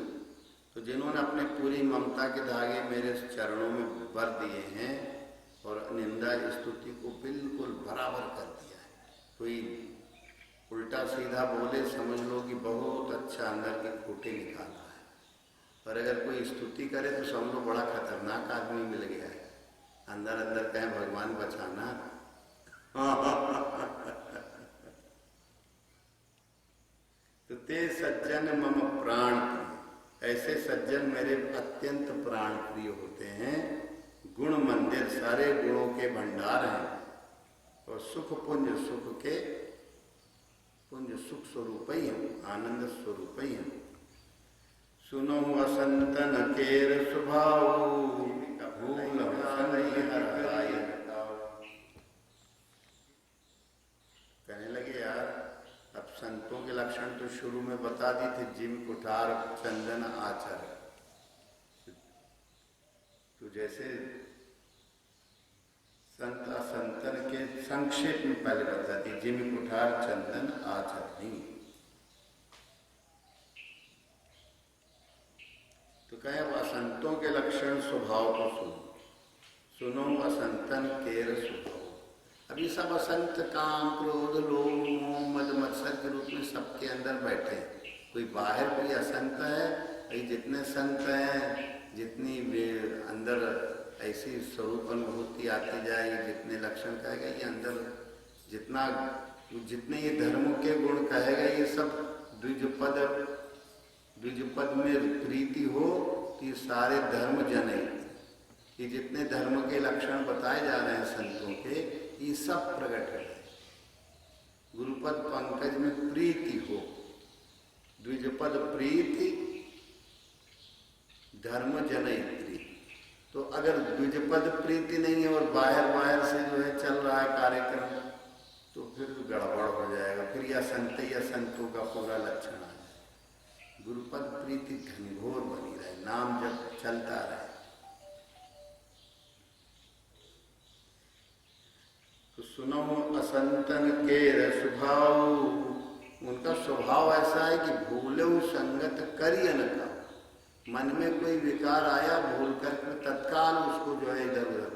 तो जिन्होंने अपने पूरी ममता के धागे मेरे चरणों में भर दिए हैं और निंदा स्तुति को बिल्कुल बराबर कर दिया है। कोई उल्टा सीधा बोले समझ लो कि बहुत अच्छा अंदर के खोटे निकाल रहा है, पर अगर कोई स्तुति करे तो समझ लो बड़ा खतरनाक आदमी मिल गया है। अंदर अंदर कहें भगवान बचाना। तो ते सज्जन मम प्राण प्रिय, ऐसे सज्जन मेरे अत्यंत प्राण प्रिय होते हैं। गुण मंदिर, सारे गुणों के भंडार हैं। और सुख पुंज, सुख के पुंज सुख स्वरूप ही हैं, आनंद स्वरूप ही हैं। सुनो असंतन केर स्वभाव, भूल कहने लगे यार अब संतों के लक्षण तो शुरू में बता दी थे, जिम कुठार चंदन आचर। तो जैसे संत असंतन के संक्षेप में पहले बता दी, जिम कुठार चंदन आचर नहीं। तो कहे अब असंतों के लक्षण स्वभाव को सुनो असंतन केर स्वभाव। अभी सब असंत काम क्रोध लोभ मोह मद मत्सर के रूप में सबके अंदर बैठे हैं। कोई बाहर कोई असंत है, ये जितने संत हैं, जितनी अंदर ऐसी स्वरूप अनुभूति आती जाएगी, जितने लक्षण कहेगा ये अंदर, जितने ये धर्मों के गुण कहेगा, ये सब द्विजपद में प्रीति हो तो ये सारे धर्म जने, ये जितने धर्म के लक्षण बताए जा रहे हैं संतों के, ये सब प्रकट है। गुरुपद पंकज में प्रीति हो, द्विजपद प्रीति, धर्म जनयित्री। तो अगर द्विजपद प्रीति नहीं है और बाहर से जो है चल रहा है कार्यक्रम, तो फिर गड़बड़ हो जाएगा। फिर या संतों का पूरा लक्षण आ जाए। गुरुपद प्रीति घनघोर बनी रहे, नाम जब चलता रहे। तो सुनो असंतन केर स्वभाव, उनका स्वभाव ऐसा है कि भूलो संगत करियन का। मन में कोई विकार आया भूल कर तत्काल उसको जो है इधर उधर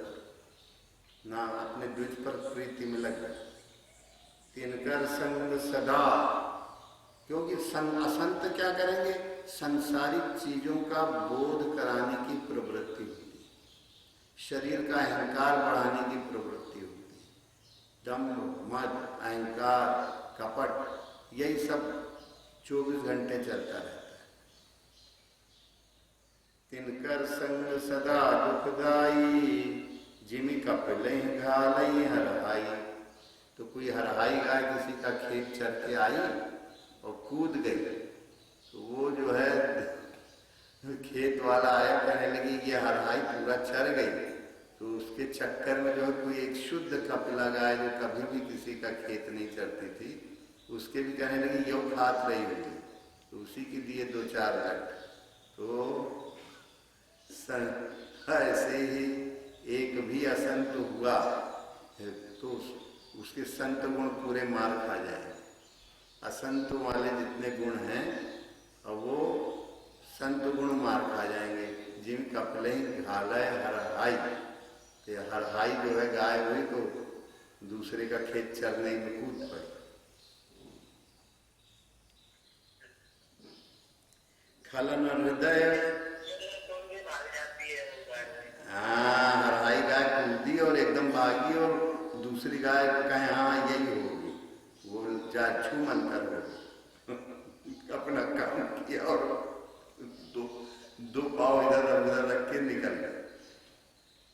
ना अपने द्विज पर प्रीति में लग गए। तिनकर संग सदा, क्योंकि असंत क्या करेंगे, संसारिक चीजों का बोध कराने की प्रवृत्ति होती है, शरीर का अहंकार बढ़ाने की प्रवृत्ति होती है। दम्भ मद अहंकार कपट यही सब 24 घंटे चलता रहता है। तिनकर संग सदा दुखदाई, जिमी कपिलहि घालई हरहाई। तो कोई हरहाई गाय किसी का खेत चर के आई और कूद गई, तो वो जो है खेत वाला आया, कहने लगी ये हरहाई पूरा चर गई। तो उसके चक्कर में जो है कोई एक शुद्ध कपिला गाय जो कभी भी किसी का खेत नहीं चरती थी, उसके भी कहने लगी यो खात रही होगी, तो उसी के दिए 2-4 लट। तो ऐसे ही एक भी असंत हुआ तो उसके संत गुण पूरे मार खा जाए। असंतों वाले जितने गुण हैं और वो संत गुण मार खा जाएंगे। जिन कपले घालय हरहाई, तो हरहाई जो है गाय हुई तो दूसरे का खेत चरने में कूद पड़े। खलन हृदय, हाँ हरहाई गाय कूदी और एकदम भागी और दूसरी गाय को कहे हाँ यही होगी, वो जाछू मंतर हो अपना काम किया और दो पाँव इधर उधर रख के निकल गए।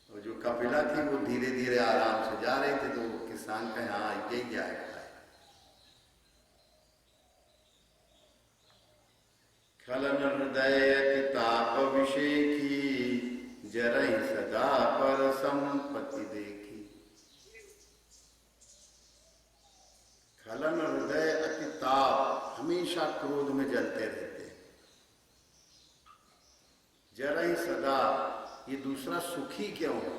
और जो कपिला थी वो धीरे धीरे आराम से जा रहे थे, तो किसान कहे हाँ यही जाएगा। खलन हृदय ताप विषेखी, जरहि सदा पर संपत्ति देखी। खलन हृदय अति ताप, हमेशा क्रोध में जलते रहते हैं। जरहि सदा, ये दूसरा सुखी क्यों है,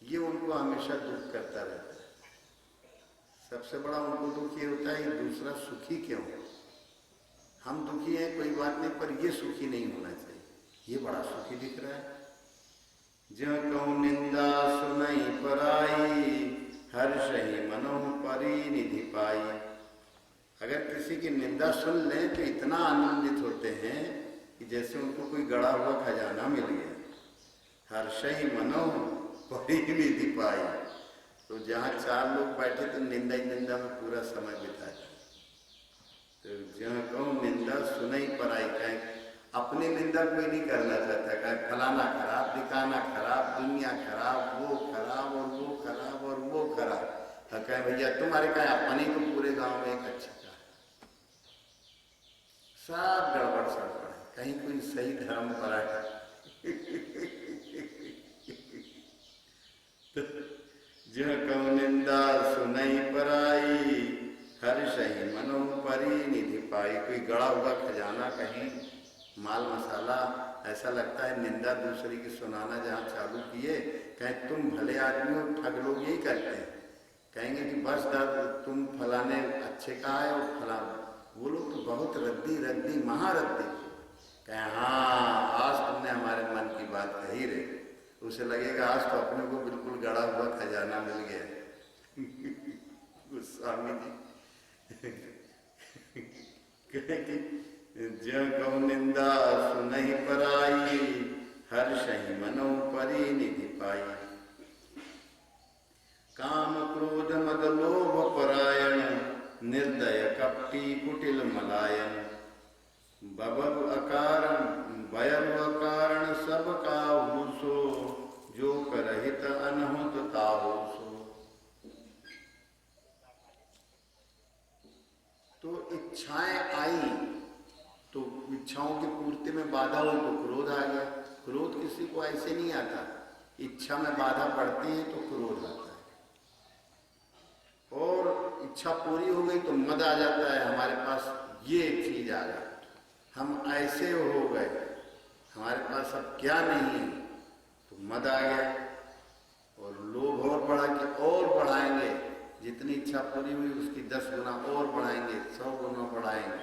ये उनको हमेशा दुख करता रहता है। सबसे बड़ा उनको दुख ये होता है दूसरा सुखी क्यों है। हम दुखी हैं कोई बात नहीं, पर ये सुखी नहीं होना चाहिए, ये बड़ा सुखी दिख रहा है। जह कहूँ निंदा सुनई पराई, हर्षहि मनो परिनिधि पाई। अगर किसी की निंदा सुन लें तो इतना आनंदित होते हैं कि जैसे उनको कोई गड़ा हुआ खजाना मिल गया। हर्षहि मनो परिनिधि पाई, तो जहाँ चार लोग बैठे तो निंदा ही निंदा में पूरा समय बिताए। तो जहाँ कहूँ निंदा सुनई पराई, कहें अपनी निंदा कोई नहीं करना चाहता, कहें फलाना खराब, दिखाना खराब, दुनिया खराब, वो खराब और वो खराब और वो खराब। तो कहें भैया तुम्हारे कहें अपनी को पूरे गांव में एक अच्छा का सब गड़बड़ सड़बड़ है, कहीं कोई सही धर्म पर है। जहाँ कहूँ निंदा सुनई पराई, हर्षहि मनो परिनिधि पाई। कोई गड़ा हुआ खजाना कहीं माल मसाला ऐसा लगता है, निंदा दूसरे की सुनाना जहाँ चालू किए, कहें तुम भले आदमी हो, ठग लोग यही करते हैं। कहेंगे कि बस दर्द तुम फलाने अच्छे का है और फला, वो लोग तो बहुत रद्दी रद्दी महारद्दी। कहें हाँ आज तुमने हमारे मन की बात कही रे, उसे लगेगा आज तो अपने को बिल्कुल गड़ा हुआ खजाना मिल गया। गोस्वामी जी कहेंगे जहाँ कहूँ निंदा सुनहि पराई, हर्षहि मनो परिनिधि पाई। काम क्रोध मद लोभ परायण, निर्दय कपटी कुटिल मलायन। बबरु अकारण बयरु अकारण सब काहू सो, जो करहित अनहुत ताहू सो। तो इच्छाएं आई तो इच्छाओं की पूर्ति में बाधा हुई तो क्रोध आ गया। क्रोध किसी को ऐसे नहीं आता, इच्छा में बाधा पड़ती है तो क्रोध आता है। और इच्छा पूरी हो गई तो मद आ जाता है, हमारे पास ये चीज आ गई, हम ऐसे हो गए, हमारे पास अब क्या नहीं है, तो मद आ गया। और लोभ और बढ़ा कि और बढ़ाएंगे, जितनी इच्छा पूरी हुई उसकी 10 गुना और बढ़ाएंगे, 100 गुना बढ़ाएंगे।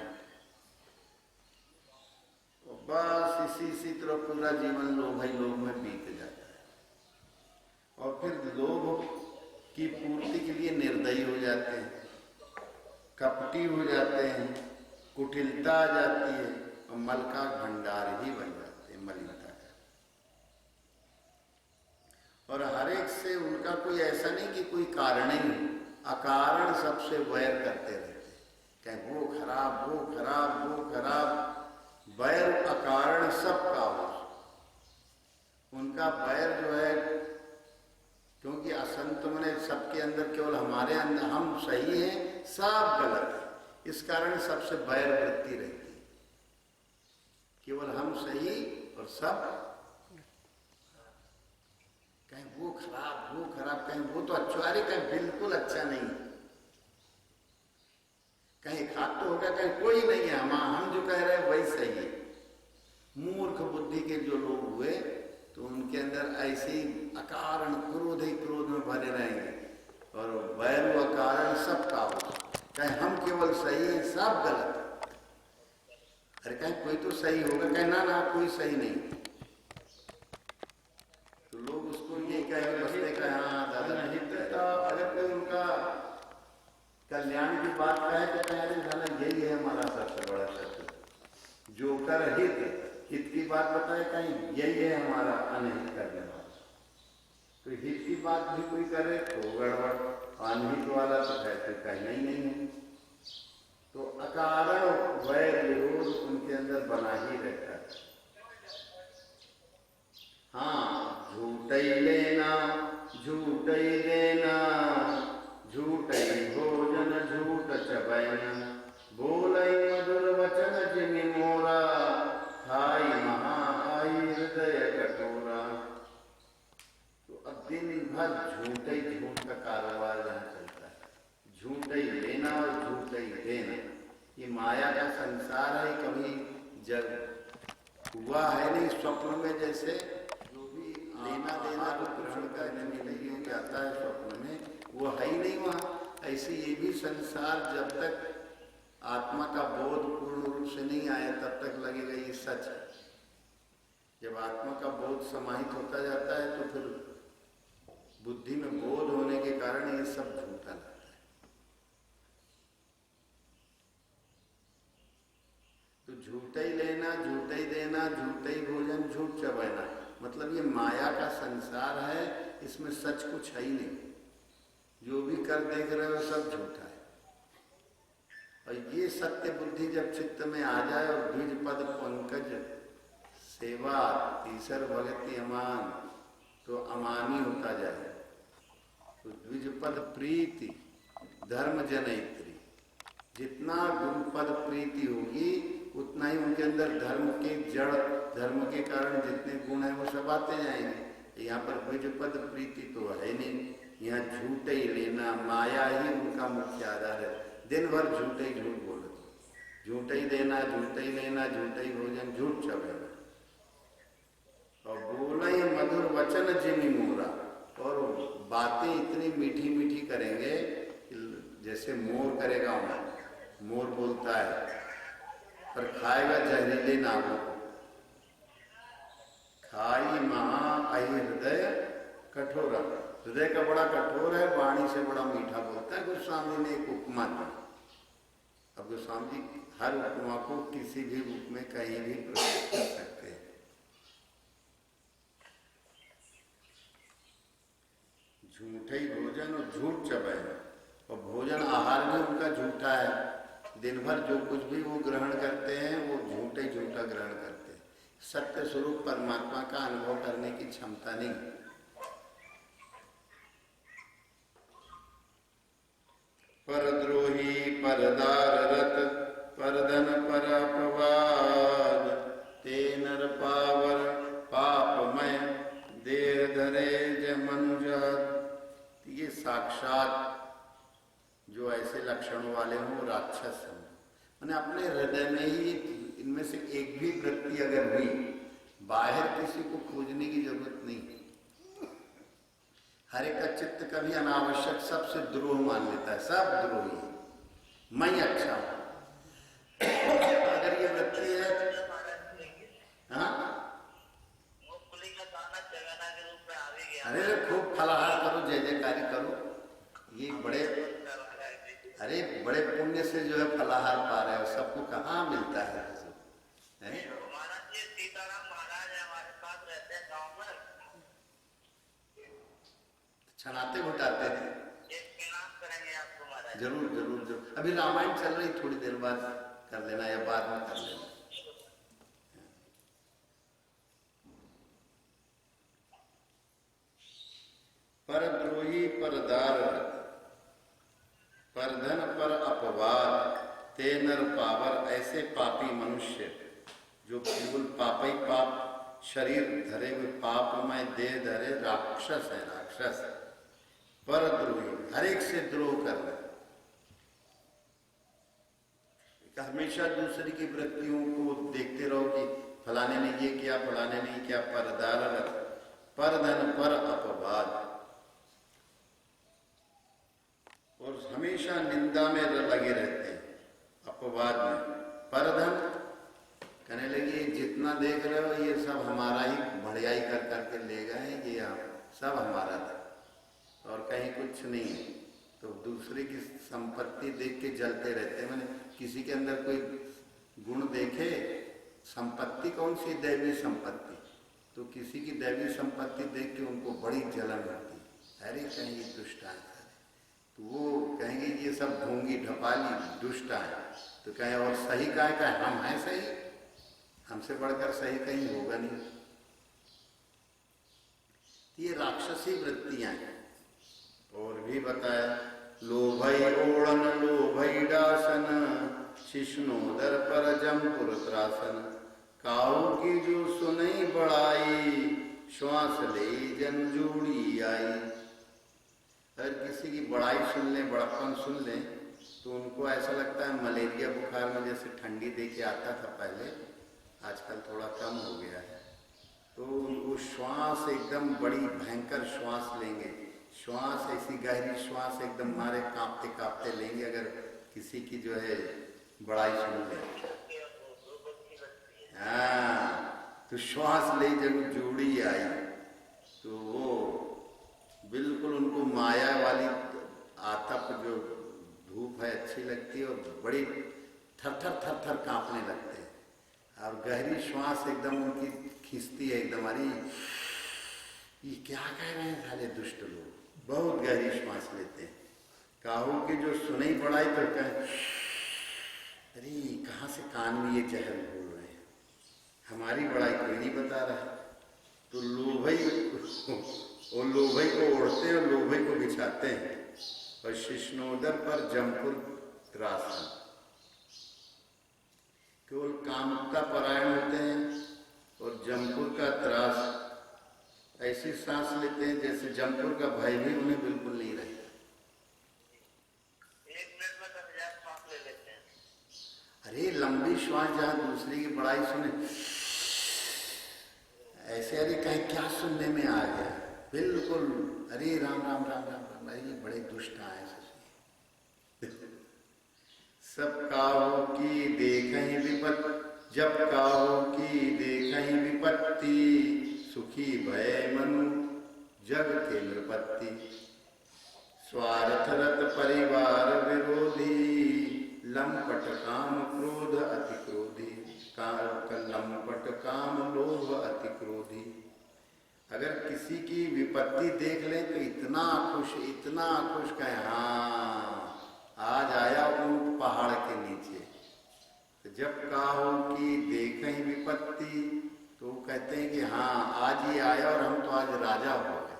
और बस इसी तरह पूरा जीवन लोभ ही लोभ में बीत जाता है। और फिर लोभ की पूर्ति के लिए निर्दयी हो जाते हैं, कपटी हो जाते हैं, कुटिलता आ जाती है और मल का भंडार ही बन जाते हैं, मलिनता का। और हर एक से उनका कोई ऐसा नहीं कि कोई कारण ही, अकारण सबसे वैर करते रहते, कहीं वो खराब वो खराब वो खराब। वैर अकारण सबका हो, उनका वैर जो है, क्योंकि असंत मने सबके अंदर, केवल हमारे अंदर हम सही हैं सब गलत है, इस कारण सबसे वैर वृत्ति रहती है। केवल हम सही और सब, कहीं वो खराब, कहीं वो तो अच्छा, अरे कहीं बिल्कुल अच्छा नहीं, कहीं खाद तो होगा, कहीं कोई नहीं है, हम जो कह रहे हैं वही सही है। मूर्ख बुद्धि के जो लोग हुए तो उनके अंदर ऐसे ही अकारण क्रोध ही क्रोध में भरे रहेंगे। और वैर व कारण सब काबू। कहे हम केवल सही हैं, सब गलत। अरे कहे कोई तो सही होगा, कहे ना ना कोई सही नहीं। तो लोग उसको ये कहे बसते कहे हाँ दादा हित। अगर कोई उनका कल्याण की बात कहे तो कहे अरे साला यही है हमारा सबसे बड़ा शत्रु। जो कर हित की बात बताए कहीं यही है हमारा अनहित करने वाला। तो हित की बात भी कोई करे तो गड़बड़, अनहित वाला तो फिर कहना ही नहीं है। तो अकारण वैर विरोध उनके अंदर बना ही रहता है। हाँ, झूठ ही लेना, झूठ ही देना, झूठ ही भोजन, झूठ चबैना, बोलई मधुर वचन जिमि मोरा, खाई महा आई हृदय कटोरा। तो अब दिन भर झूठ ही झूठ का कारोबार जहाँ चलता है, झूठ ही लेना और झूठ ही देना। ये माया का संसार है, कभी जब हुआ है नहीं। स्वप्न में जैसे जो भी लेना देना को ग्रहण करने में नहीं जाता है स्वप्न में, वो है ही नहीं वहाँ। ऐसे ये भी संसार जब तक आत्मा का बोध पूर्ण रूप से नहीं आया तब तक लगेगा ये सच है। जब आत्मा का बोध समाहित होता जाता है तो फिर बुद्धि में बोध होने के कारण ये सब झूठा लगता है। तो झूठा ही लेना, झूठा ही देना, झूठा ही भोजन, झूठ चबैना, मतलब ये माया का संसार है, इसमें सच कुछ है ही नहीं। जो भी कर देख रहे हो सब झूठा है। और ये सत्य बुद्धि जब चित्त में आ जाए और द्विज पद पंकज सेवा तीसर भगति अमान, तो अमानी होता जाए। तो द्विज पद प्रीति धर्म जनयित्री, जितना गुरुपद प्रीति होगी उतना ही उनके अंदर धर्म के जड़, धर्म के कारण जितने गुण हैं वो सब आते जाएंगे। यहाँ पर द्विज पद प्रीति तो है नहीं, यहाँ झूठ ही लेना, माया ही उनका मुख्य आधार है। दिन भर झूठ ही झूठ बोलो, झूठ ही देना, झूठ ही लेना, झूठ ही भोजन, झूठ चबेना। और बोले मधुर वचन जिमि मोरा, और बातें इतनी मीठी मीठी करेंगे जैसे मोर करेगा। मोर बोलता है पर खाएगा जहरीले नामों को। खाई महा आई हृदय कठोरा, हृदय का बड़ा कठोर है, वाणी से बड़ा मीठा बोलता है। गोस्वामी ने एक उपमा दी। अब गोस्वामी जी हर उपमा को किसी भी रूप में कहीं भी प्रस्तुत कर सकते हैं। झूठे ही भोजन और झूठ चबैना, और भोजन आहार भी उनका झूठा है। दिन भर जो कुछ भी वो ग्रहण करते हैं वो झूठे झूठा ग्रहण करते हैं। सत्य स्वरूप परमात्मा का अनुभव करने की क्षमता नहीं। परद्रोही परदार रत, परधन पर अपवाद, ते नर पावर पापमय, देर धरे ज मनुजात। ये साक्षात जो ऐसे लक्षणों वाले हों राक्षस हैं। मैंने अपने हृदय में ही इनमें से एक भी वृत्ति अगर हुई, बाहर किसी को खोजने की जरूरत नहीं। हर एक का चित्त कभी अनावश्यक सबसे द्रोह मान लेता है, सब द्रोही, मैं अच्छा हूं। अगर ये वृत्ति है, हाँ अरे खूब फलाहार करो, जय जयकारी करो, ये बड़े अरे बड़े पुण्य से जो है फलाहार पा रहे हो। सबको कहाँ मिलता है?
सीताराम महाराज हमारे साथ रहते हैं गाँव में,
छनाते घुटाते थे।
करेंगे आपको महाराज।
जरूर जरूर जरूर। अभी रामायण चल रही, थोड़ी देर बाद कर लेना या बाद में कर लेना। परद्रोही परदार, परधन पर अपवाद, ते नर पावर। ऐसे पापी मनुष्य जो केवल पाप ही पाप, शरीर धरे हुए पापमय देह धरे राक्षस है, राक्षस। परद्रोही, हर एक से द्रोह कर रहे, हमेशा दूसरे की वृत्तियों को देखते रहो कि फलाने ने ये किया, फलाने ने किया। परदार, परधन पर अपवाद, हमेशा निंदा में लगे रहते हैं, अपवाद में। परधन कहने लगी जितना देख रहे हो ये सब हमारा ही बढ़ियाई कर करके ले गए हैं, ये सब हमारा था और कहीं कुछ नहीं है। तो दूसरे की संपत्ति देख के जलते रहते हैं। मैंने किसी के अंदर कोई गुण देखे, संपत्ति कौन सी, दैवी संपत्ति, तो किसी की दैवी संपत्ति देख के उनको बड़ी जलन होती है, अरे कहेंगे दुष्ट है, तो वो कहेंगे ये सब ढोंगी ढपाली दुष्ट है। तो कहें और सही का है, हम हैं सही, हमसे बढ़कर सही कहीं होगा नहीं। ये राक्षसी वृत्तियां हैं। और भी बताया, लोभई ओढ़न लोभई डासन, शिष्णोदर पर जमपुर त्रासन, काऊ की जो सुनई बड़ाई, श्वास ले जन जोड़ी आई। अगर किसी की बड़ाई सुन लें, बड़प्पन सुन लें, तो उनको ऐसा लगता है मलेरिया बुखार में जैसे ठंडी दे के आता था पहले, आजकल थोड़ा कम हो गया है, तो वो श्वास एकदम बड़ी भयंकर श्वास लेंगे, श्वास ऐसी गहरी श्वास एकदम मारे कांपते कांपते लेंगे अगर किसी की जो है बड़ाई सुन ले। हाँ, तो श्वास ले जब जोड़ी आई तो वो बिल्कुल उनको माया वाली आतप जो धूप है अच्छी लगती है और बड़ी थर थर कांपने लगते हैं और गहरी श्वास एकदम उनकी खींचती है एकदम। अरे ये क्या कह रहे हैं साले दुष्ट लोग, बहुत गहरी श्वास लेते हैं। काहू की जो सुनई पड़ाई तो कहें अरे कहाँ से कान में ये जहर बोल रहे हैं, हमारी बड़ाई कोई नहीं बता रहा है। तो लोभई को ओढ़ते हैं और लोभई को बिछाते हैं और शिष्णोदर पर जमपुर त्रासन, केवल कामुकता परायण होते हैं और जमपुर का त्रास ऐसी सांस लेते हैं जैसे जमपुर का भय भी उन्हें बिल्कुल नहीं रहता।
1 मिनट में 10,000 सांस ले लेते हैं।
अरे लंबी श्वास जहाँ दूसरे की बड़ाई सुने ऐसे, अरे कहीं क्या सुनने में आ गया बिल्कुल, अरे राम राम राम राम राम, अरे ये बड़े दुष्ट आए सब काहू की देखें विपत्ति, जब काहू की देखें विपत्ति, सुखी भय मनु जग के नृपति, स्वार्थरत परिवार विरोधी, लंपट काम क्रोध अति क्रोधी, लंपट काम लोभ अति क्रोधी। अगर किसी की विपत्ति देख लें तो इतना खुश कहें हाँ आज आया ऊंट पहाड़ के नीचे। तो जब काहू की देखें विपत्ति तो कहते हैं कि हाँ आज ही आया और हम तो आज राजा हो गए,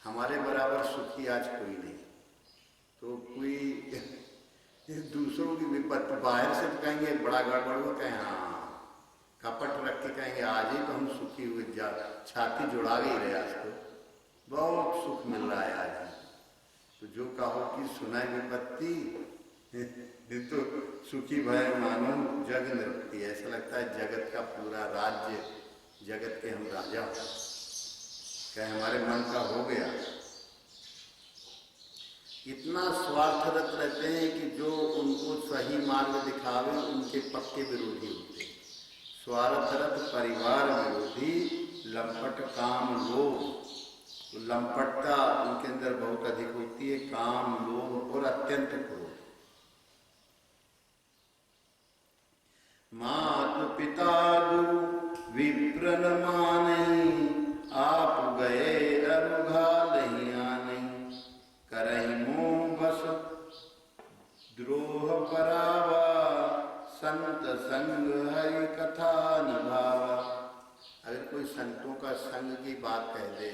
हमारे बराबर सुखी आज कोई नहीं। तो कोई दूसरों की विपत्ति बाहर से तो कहेंगे बड़ा गड़बड़ हो, कहें हाँ कपट रख के कहेंगे आज ही तो हम सुखी हुए, जा छाती जुड़ा गई रहे, आज तो बहुत सुख मिल रहा है आज। तो जो कहो कि सुनाए विपत्ति तो सुखी भय मानो जग नृपति, ऐसा लगता है जगत का पूरा राज्य, जगत के हम राजा हो, कहे हमारे मन का हो गया। इतना स्वार्थरत रहते हैं कि जो उनको सही मार्ग दिखावे उनके पक्के विरोधी होते हैं। स्वार्थरत परिवार विरोधी, लंपट काम लोभ, तो लंपटता उनके अंदर बहुत अधिक होती है, काम लोभ और अत्यंत क्रोध। मातु पिता गुरु विप्र न मानई, आप गए अरुघालहि आनई, करहि मोह बस द्रोह परावा, संत संग हरि कथा निभावा। अगर कोई संतों का संग की बात कह दे,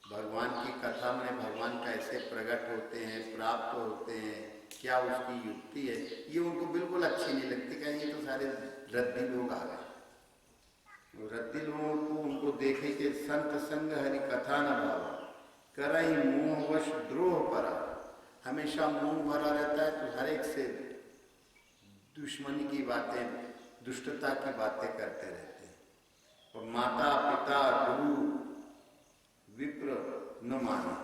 भगवान की कथा में भगवान कैसे प्रकट होते हैं, प्राप्त होते हैं, क्या उसकी युक्ति है, ये उनको बिल्कुल अच्छी नहीं लगती। कहेंगे तो सारे रद्दी लोग आ गए। रद्दी लोगों को उनको देखे कि संत संग हरि कथा न भावा, करई मोहवश द्रोह परा, हमेशा मोह भरा रहता है तो हर एक से दुश्मनी की बातें, दुष्टता की बातें करते रहते हैं। और माता पिता गुरु विप्र न माना,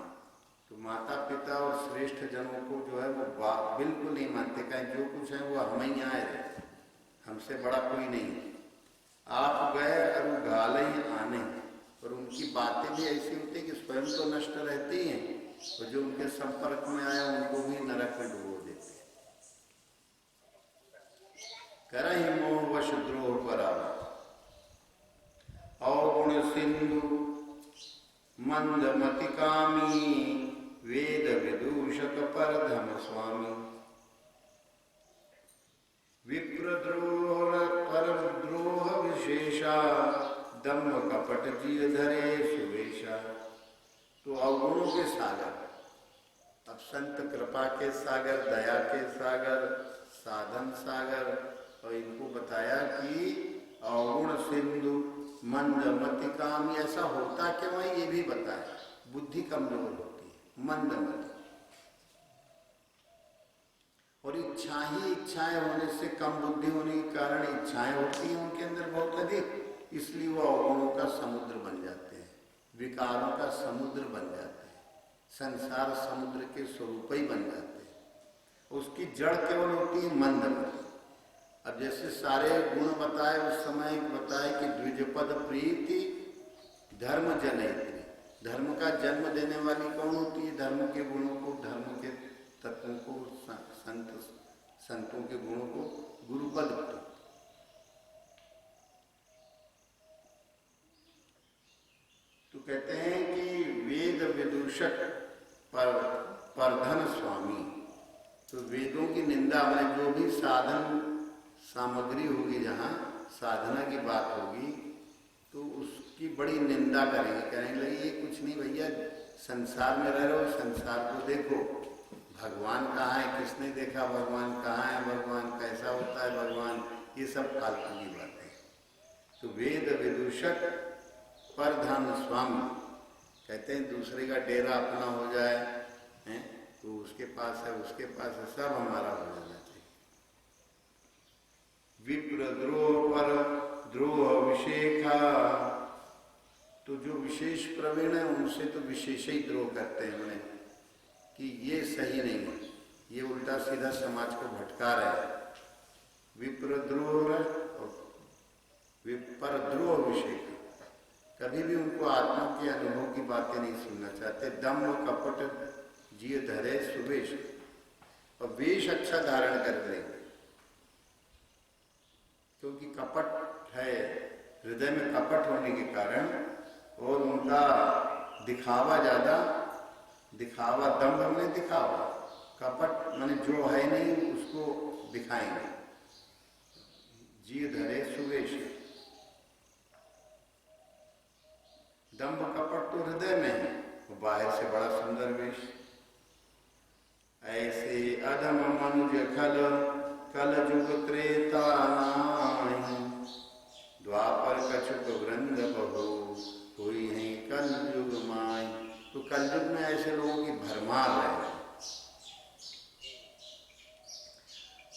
तो माता पिता और श्रेष्ठ जनों को जो है वो बिल्कुल नहीं मानते, कहें जो कुछ है वो हम ही आए रहे, हमसे बड़ा कोई नहीं। आप गए और वो गाल ही आने, और उनकी बातें भी ऐसी होती है कि स्वयं तो नष्ट रहती हैं और जो उनके संपर्क में आया उनको भी नरक में डुबो देते। करहि मोह वश द्रोह करा, अवगुण सिंधु मंदमति कामी, वेद विदूषक पर धम स्वामी। विप्रद्रोह परद्रोह विशेषा, दम्भ कपट जिय धरे सुवेशा। तो अवगुणों के सागर, अब संत कृपा के सागर, दया के सागर, साधन सागर, और इनको बताया कि अवगुण सिंधु मंदमति कामी। ऐसा होता क्यों है ये भी बताया। बुद्धि कमजोर होती है, मंदमति, और इच्छाएं होने से, कम बुद्धि होने के कारण इच्छाएं होती हैं उनके अंदर बहुत अधिक, इसलिए वो अवगुणों का समुद्र बन जाते हैं, विकारों का समुद्र बन जाते हैं, संसार समुद्र के स्वरूप ही बन जाते हैं। उसकी जड़ केवल होती है मंदमति। अब जैसे सारे गुण बताए, उस समय बताए कि द्विजपद प्रीति धर्म जनयित्री, धर्म का जन्म देने वाली कौन होती है? धर्म के गुणों को, धर्म के तत्वों को, संतों के गुणों को गुरुपद। तो कहते हैं कि वेद विदूषक परधन स्वामी। तो वेदों की निंदा में जो भी साधन सामग्री होगी, जहाँ साधना की बात होगी, तो उसकी बड़ी निंदा करेंगे, कहेंगे लगे ये कुछ नहीं भैया, संसार में रह रहे हो, संसार को देखो, भगवान कहाँ है, किसने देखा भगवान, कहाँ है भगवान, कैसा होता है भगवान, ये सब फालतू की बातें। तो वेद विदूषक परधन स्वामी, कहते हैं दूसरे का डेरा अपना हो जाए, हैं तो उसके पास है, उसके पास है, सब हमारा हो जाना चाहिए। विप्र द्रोह पर द्रोह विशेखा, तो जो विशेष प्रवीण है उनसे तो विशेष ही द्रोह करते हैं उन्हें, कि ये सही नहीं है, ये उल्टा सीधा समाज को भटका रहे हैं। विप्रद्रोह और परद्रोह विशेख, कभी भी उनको आत्मा के अनुभव की बातें नहीं सुनना चाहते। दम्भ कपट जिय धरे सुवेश, और वेश अच्छा धारण कर लेंगे, क्योंकि कपट है, हृदय में कपट होने के कारण, और उनका दिखावा ज्यादा, दिखावा, दम्भ में दिखावा, कपट माने जो है नहीं उसको दिखाएंगे। जिय धरे सुवेश, दम्भ कपट तो हृदय में है, वो बाहर से बड़ा सुंदर वेश। ऐसे अधम मनुज खल कल जुग त्रेता नाहि, द्वापर कछुक वृंद बहु हुई है कल युग माई। तो कलयुग में ऐसे लोगों की भरमार है,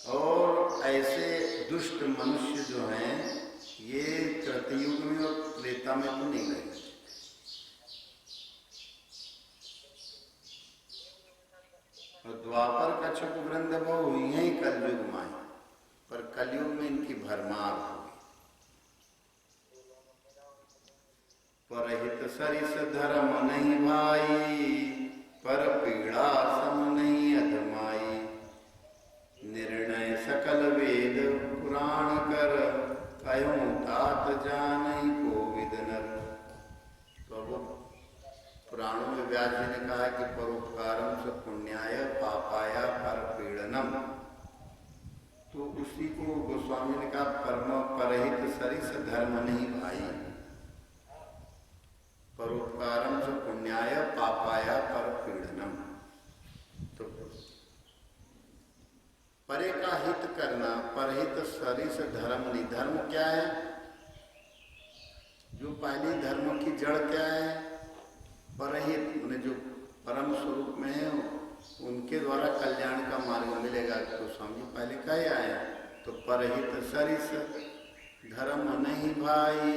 और ऐसे दुष्ट मनुष्य जो हैं ये कृतयुग में और त्रेता में तो नहीं रहे। और द्वापर कछुक वृंद बहु हुई है कलयुग माई, पर कलयुग में इनकी भरमार होगी। परहित सरिस धर्म नहीं भाई, पर पीड़ा सम नहीं अधमाई। निर्णय सकल वेद पुराण कर, कयों तात जानहि कोविद नर। तो वो पुराणों में व्यास जी ने कहा कि परोपकारम स पुण्याय पापाय पर पीड़नम। तो उसी को गोस्वामी ने कहा परम परहित सरिस धर्म नहीं भाई, परोपकारम स पुण्याय पापाय पर पीड़नम। तो परे का हित करना, परहित सरिस धर्म नहीं। धर्म क्या है? जो पहली धर्म की जड़ क्या है? परहित, माने जो परम स्वरूप में है उनके द्वारा कल्याण का मार्ग मिलेगा। तो स्वामी पहले कहे आए, तो परहित सरिस धर्म नहीं भाई,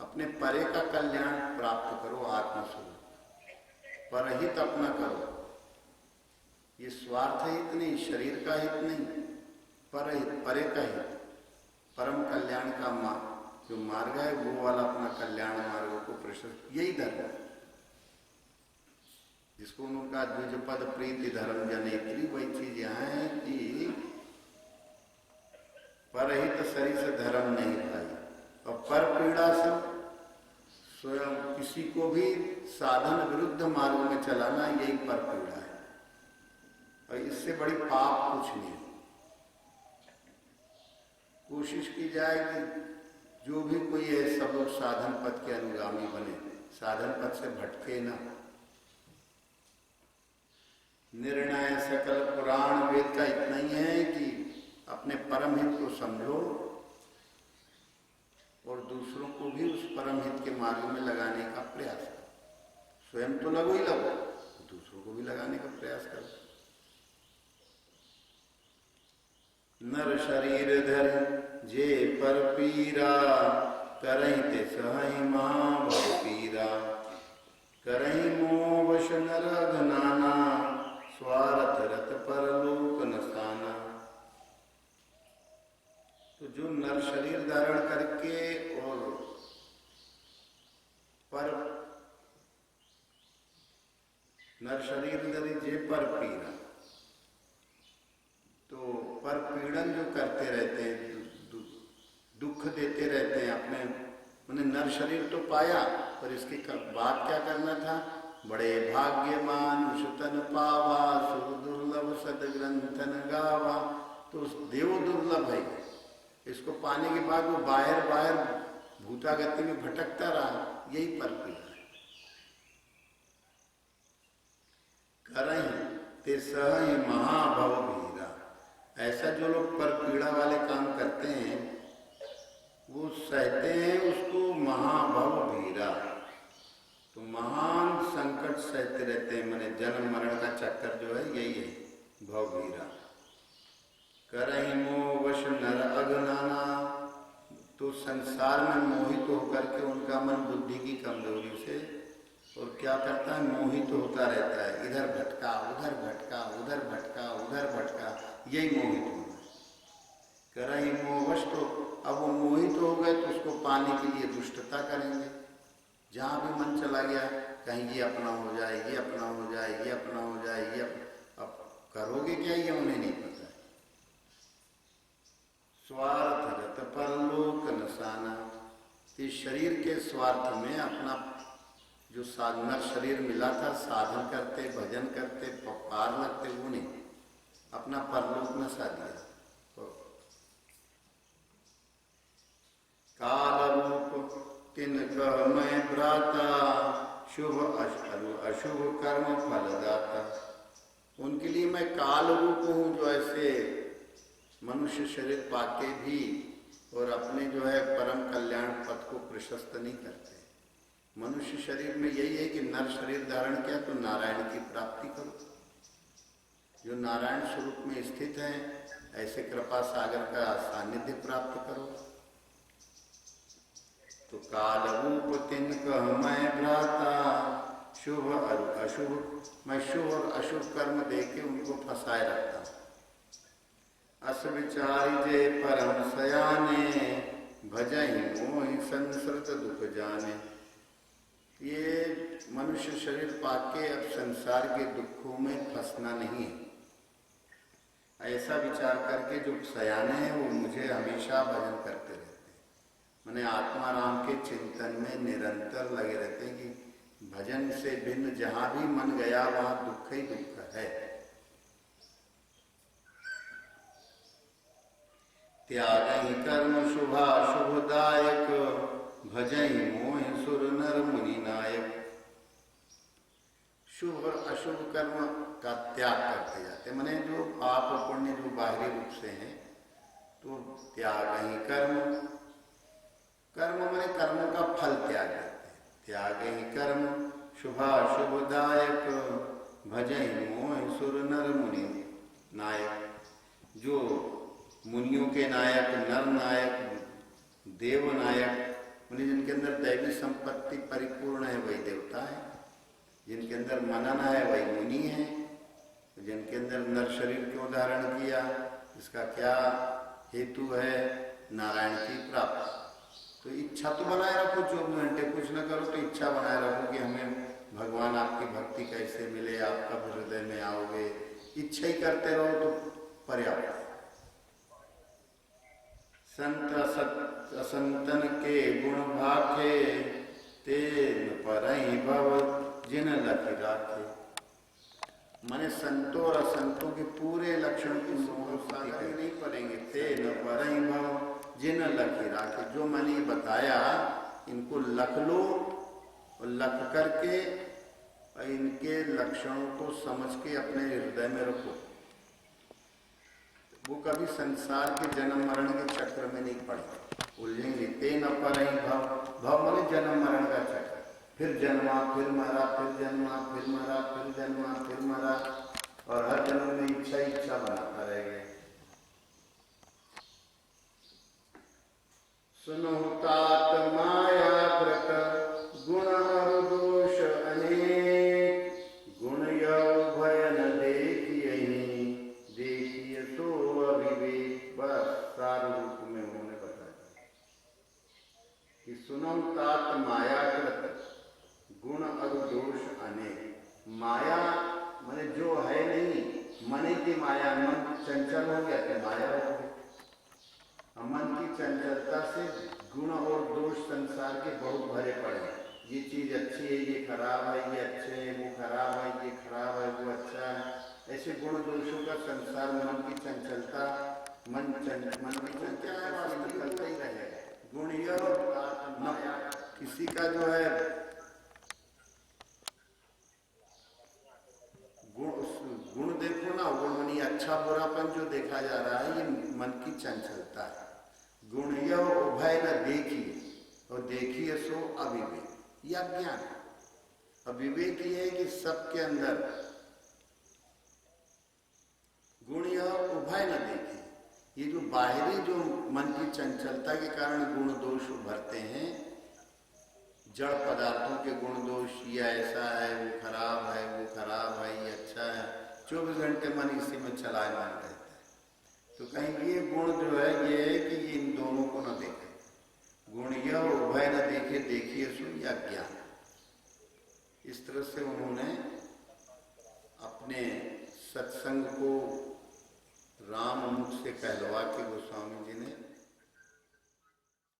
अपने परे का कल्याण प्राप्त करो आत्मस्वरूप। परहित अपना करो। ये स्वार्थ हित नहीं, शरीर का हित नहीं, परहित, परे का हित, परम कल्याण का जो मार्ग है वो वाला अपना कल्याण मार्ग को प्रशस्त, यही धर्म है जिसको उनका द्विजपद प्रीति धर्म जनेत्री। वही चीज यहाँ है कि परहित शरीर से धर्म नहीं भाई, और पर पीड़ा से स्वयं किसी को भी साधन विरुद्ध मार्ग में चलाना, यही पर पीड़ा है। और इससे बड़ी पाप कुछ नहीं। कोशिश की जाए कि जो भी कोई है सब लोग साधन पथ के अनुगामी बने, साधन पथ से भटके ना। निर्णय सकल पुराण वेद का इतना ही है कि अपने परम हित को समझो और दूसरों को भी उस परम हित के मार्ग में लगाने का प्रयास करो। स्वयं तो लगो ही लगो, दूसरों को भी लगाने का प्रयास करो। नर शरीर धर जे पर पीरा, करहीं ते सहई महाभव पीरा। करहीं मोह वश नर अघनाना, स्वार्थ रत परलोक नसाना। तो जो नर शरीर धारण करके और पर नर शरीर धरे जे पर पीरा, तो पर पीड़न जो करते रहते हैं, दुख देते रहते हैं अपने, मैंने नर शरीर तो पाया पर इसके बाद क्या करना था? बड़े भाग्यमान सुतन पावा, सुर दुर्लभ सदग्रंथन गावा। तो देव दुर्लभ है, इसको पाने के बाद वो बाहर बाहर भूतागति में भटकता रहा, यही पर पीड़ा है। करहीं ते सहई महाभव भीरा। ऐसा जो लोग पर पीड़ा वाले काम करते हैं वो सहते हैं उसको महाभव भीरा। तो महान संकट सहते रहते हैं, माने जन्म मरण का चक्कर जो है यही है भव भीरा। करहीं मोह वश नर अघनाना। तो संसार में मोहित होकर के उनका मन बुद्धि की कमजोरी से और क्या करता है, मोहित होता रहता है, इधर भटका उधर भटका, उधर भटका उधर भटका, यही मोहित होना। करहीं मोहवश, तो अब वो मोहित हो गए तो उसको पाने के लिए दुष्टता करेंगे। जहाँ भी मन चला गया कहीं ये अपना हो जाए, ये अपना हो जाए, ये अपना हो जाए, ये अब करोगे क्या ये उन्हें नहीं पता है। स्वार्थ रत परलोक नसाना। इस शरीर के स्वार्थ में अपना जो साधना शरीर मिला था, साधन करते भजन करते पार लगते, वो नहीं, अपना परलोक नसा दिया। काल रूप तिनकह मैं भ्राता, शुभ अशुभ कर्म फलदाता। उनके लिए मैं काल रूप हूँ जो ऐसे मनुष्य शरीर पाके भी और अपने जो है परम कल्याण पथ को प्रशस्त नहीं करते। मनुष्य शरीर में यही है कि नर शरीर धारण किया तो नारायण की प्राप्ति करो। जो नारायण स्वरूप में स्थित है ऐसे कृपा सागर का सानिध्य प्राप्त करो। तो काल रूप तिनकह मैं भ्राता, शुभ और अशुभ, मैं शुभ और अशुभ कर्म दे के उनको फंसाए रखता हूँ। अस विचारी जे परम सयाने, भजहि मोहि संसृत दुख जाने। ये मनुष्य शरीर पाके अब संसार के दुखों में फंसना नहीं है। ऐसा विचार करके जो सयाने हैं वो मुझे हमेशा भजन करते रहते हैं, मैंने आत्मा राम के चिंतन में निरंतर लगे रहते हैं कि भजन से भिन्न जहाँ भी मन गया वहाँ दुख ही दुख है। त्यागहि कर्म शुभा शुभदायक, भजहि मोहि सुर नर मुनि नायक। शुभ और अशुभ कर्म का त्याग करते जाते, माने जो पाप और पुण्य जो बाहरी रूप से हैं, तो त्यागहि कर्म, कर्म माने कर्मों का फल त्याग देते हैं। त्यागहि कर्म शुभा शुभदायक, भजहि मोहि सुर नर मुनि नायक। जो मुनियों के नायक, नर नायक, देव नायक, जिनके अंदर दैवी संपत्ति परिपूर्ण है वही देवता है। जिनके अंदर मनन है वही मुनि है, जिनके अंदर नर शरीर के उदाहरण किया, इसका क्या हेतु है? नारायण की प्राप्ति। तो इच्छा तो बनाए रखो, 24 घंटे कुछ न करो तो इच्छा बनाए रखो कि हमें भगवान आपकी भक्ति कैसे मिले, आप कब हृदय में आओगे, इच्छा ही करते रहो तो पर्याप्त। संत असंतन के गुण भाखे, तेन परहि भव जिन लखि राखे। माने संतों और असंतों के पूरे लक्षण की सागर नहीं पड़ेंगे। तेन परहि भव जिन लखि राखे, जो मैंने बताया इनको लख लो और लख करके और इनके लक्षणों को समझ के अपने हृदय में रखो। वो कभी संसार के जन्म मरण के चक्र में नहीं पड़ते, उलझेंगे। तेन परहि भव, भव माने जन्म मरण का चक्र, फिर जन्मा फिर मरा, फिर जन्मा फिर मरा, फिर जन्मा फिर मरा, और हर जन्म में इच्छा इच्छा बनाता रह गए। सुनो तात माया व्रत, गुण और दोष अनेक, गुण यौ भय न देखियहि, देखिए सो अविवेक। बस सार रूप में उन्होंने बताया कि सुनो तात माया व्रत, गुण और दोष अनेक। माया माने जो है नहीं, मन की माया, मन चंचल हो गया तो माया हो गई। मन की चंचलता से गुण और दोष संसार के बहुत भरे पड़े। ये चीज अच्छी है, ये खराब है, ये अच्छे है, वो खराब है, ये खराब है, वो अच्छा है। ऐसे गुण दोषों का संसार, मन की चंचलता, मन की चंचलता से निकलता ही रहेगा। गुण यह माया, किसी का जो है गुण देखो ना, गुण मनी अच्छा बुरापन जो देखा जा रहा है, ये मन की चंचलता है। गुण यह उभय न देखिए, और देखिए सो अविवेक, यह अज्ञान है। अविवेक ये है कि सबके अंदर गुण यह उभय न देखिए। ये जो बाहरी जो मन की चंचलता के कारण गुण दोष उभरते हैं, जड़ पदार्थों के गुण दोष, ये ऐसा है, वो खराब है, वो खराब है, ये अच्छा है, 24 घंटे मन इसी में चलायमान रहता है। तो कहीं ये गुण जो है ये है कि ये इन दोनों को न देखे। गुण यह उभय न देखे, देखिए सो या ज्ञान। इस तरह से उन्होंने अपने सत्संग को राम मुख से कहलवा के गोस्वामी जी ने